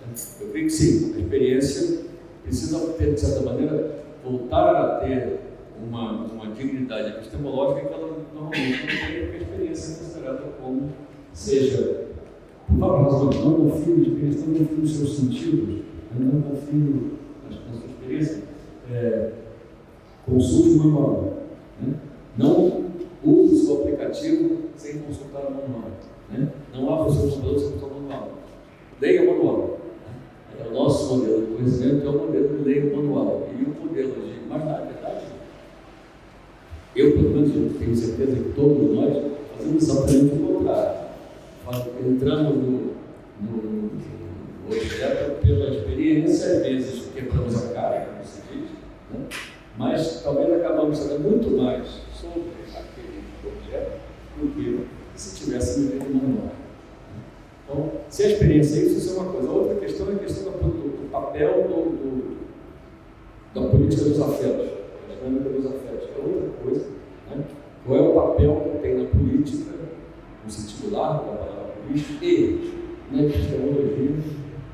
eu creio que sim, a experiência precisa ter, de certa maneira, voltar a ter uma dignidade epistemológica que ela normalmente não tem, porque a experiência é considerada como seja, por várias razões, não confio na experiência, não confio nos seus sentidos, não confio na sua experiência, consulte o manual, né? Não use o seu aplicativo sem consultar o manual, né? Não abra o seu computador sem consultar o manual. Leia o manual. O nosso modelo de conhecimento é o modelo de leia o manual. E o modelo de... Mas, na verdade, eu, pelo menos, eu tenho certeza que todos nós fazemos exatamente o contrário. Entramos no objeto pela experiência, às vezes quebramos a cara, como se diz, né? Mas talvez acabamos sabendo muito mais sobre aquele objeto do que se tivéssemos lido o manual. Então, se a experiência é isso é uma coisa. A outra questão é a questão do papel da política dos afetos, da dinâmica dos afetos, que é outra coisa, né? Qual é o papel que tem na política, no sentido largo da palavra política, e na epistemologia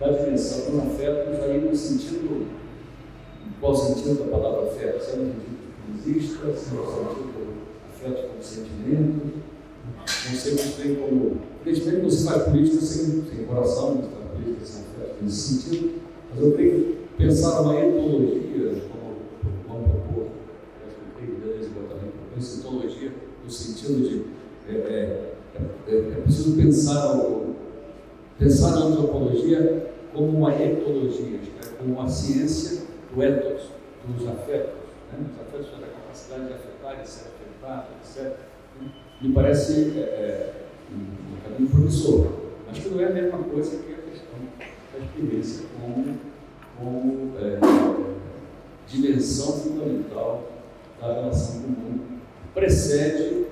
da dimensão dos afetos, aí no sentido, qual sentido da palavra afeto? Se é no sentido exista, se é no sentido afeto como sentimento, não sei muito bem como. Evidentemente não se faz política sem coração, não se faz política sem afeto nesse sentido, mas eu tenho que pensar uma etologia, como vamos propor, eu tenho ideias também, penso etologia no sentido de É preciso pensar a antropologia como uma etologia, como uma ciência do ethos, dos afetos. Né? Os afetos são a capacidade de afetar, de ser afetado, etc. Me parece um caminho promissor. Acho que não é a mesma coisa que a questão da experiência como dimensão fundamental da relação com o mundo. Precede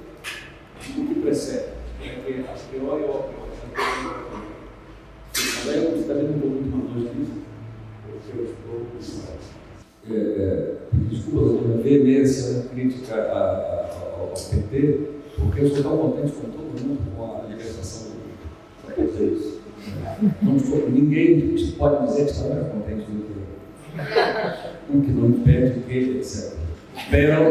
o que precede. Porque a priori ou a priori. Também eu também não estou muito mais longe disso, porque eu estou desculpa pela veemência crítica ao PT, porque eu sou tão contente com todo mundo com a libertação do mundo. Só quer dizer isso. Ninguém pode dizer que está mais contente do que eu. Um que não impede, que etc. Pero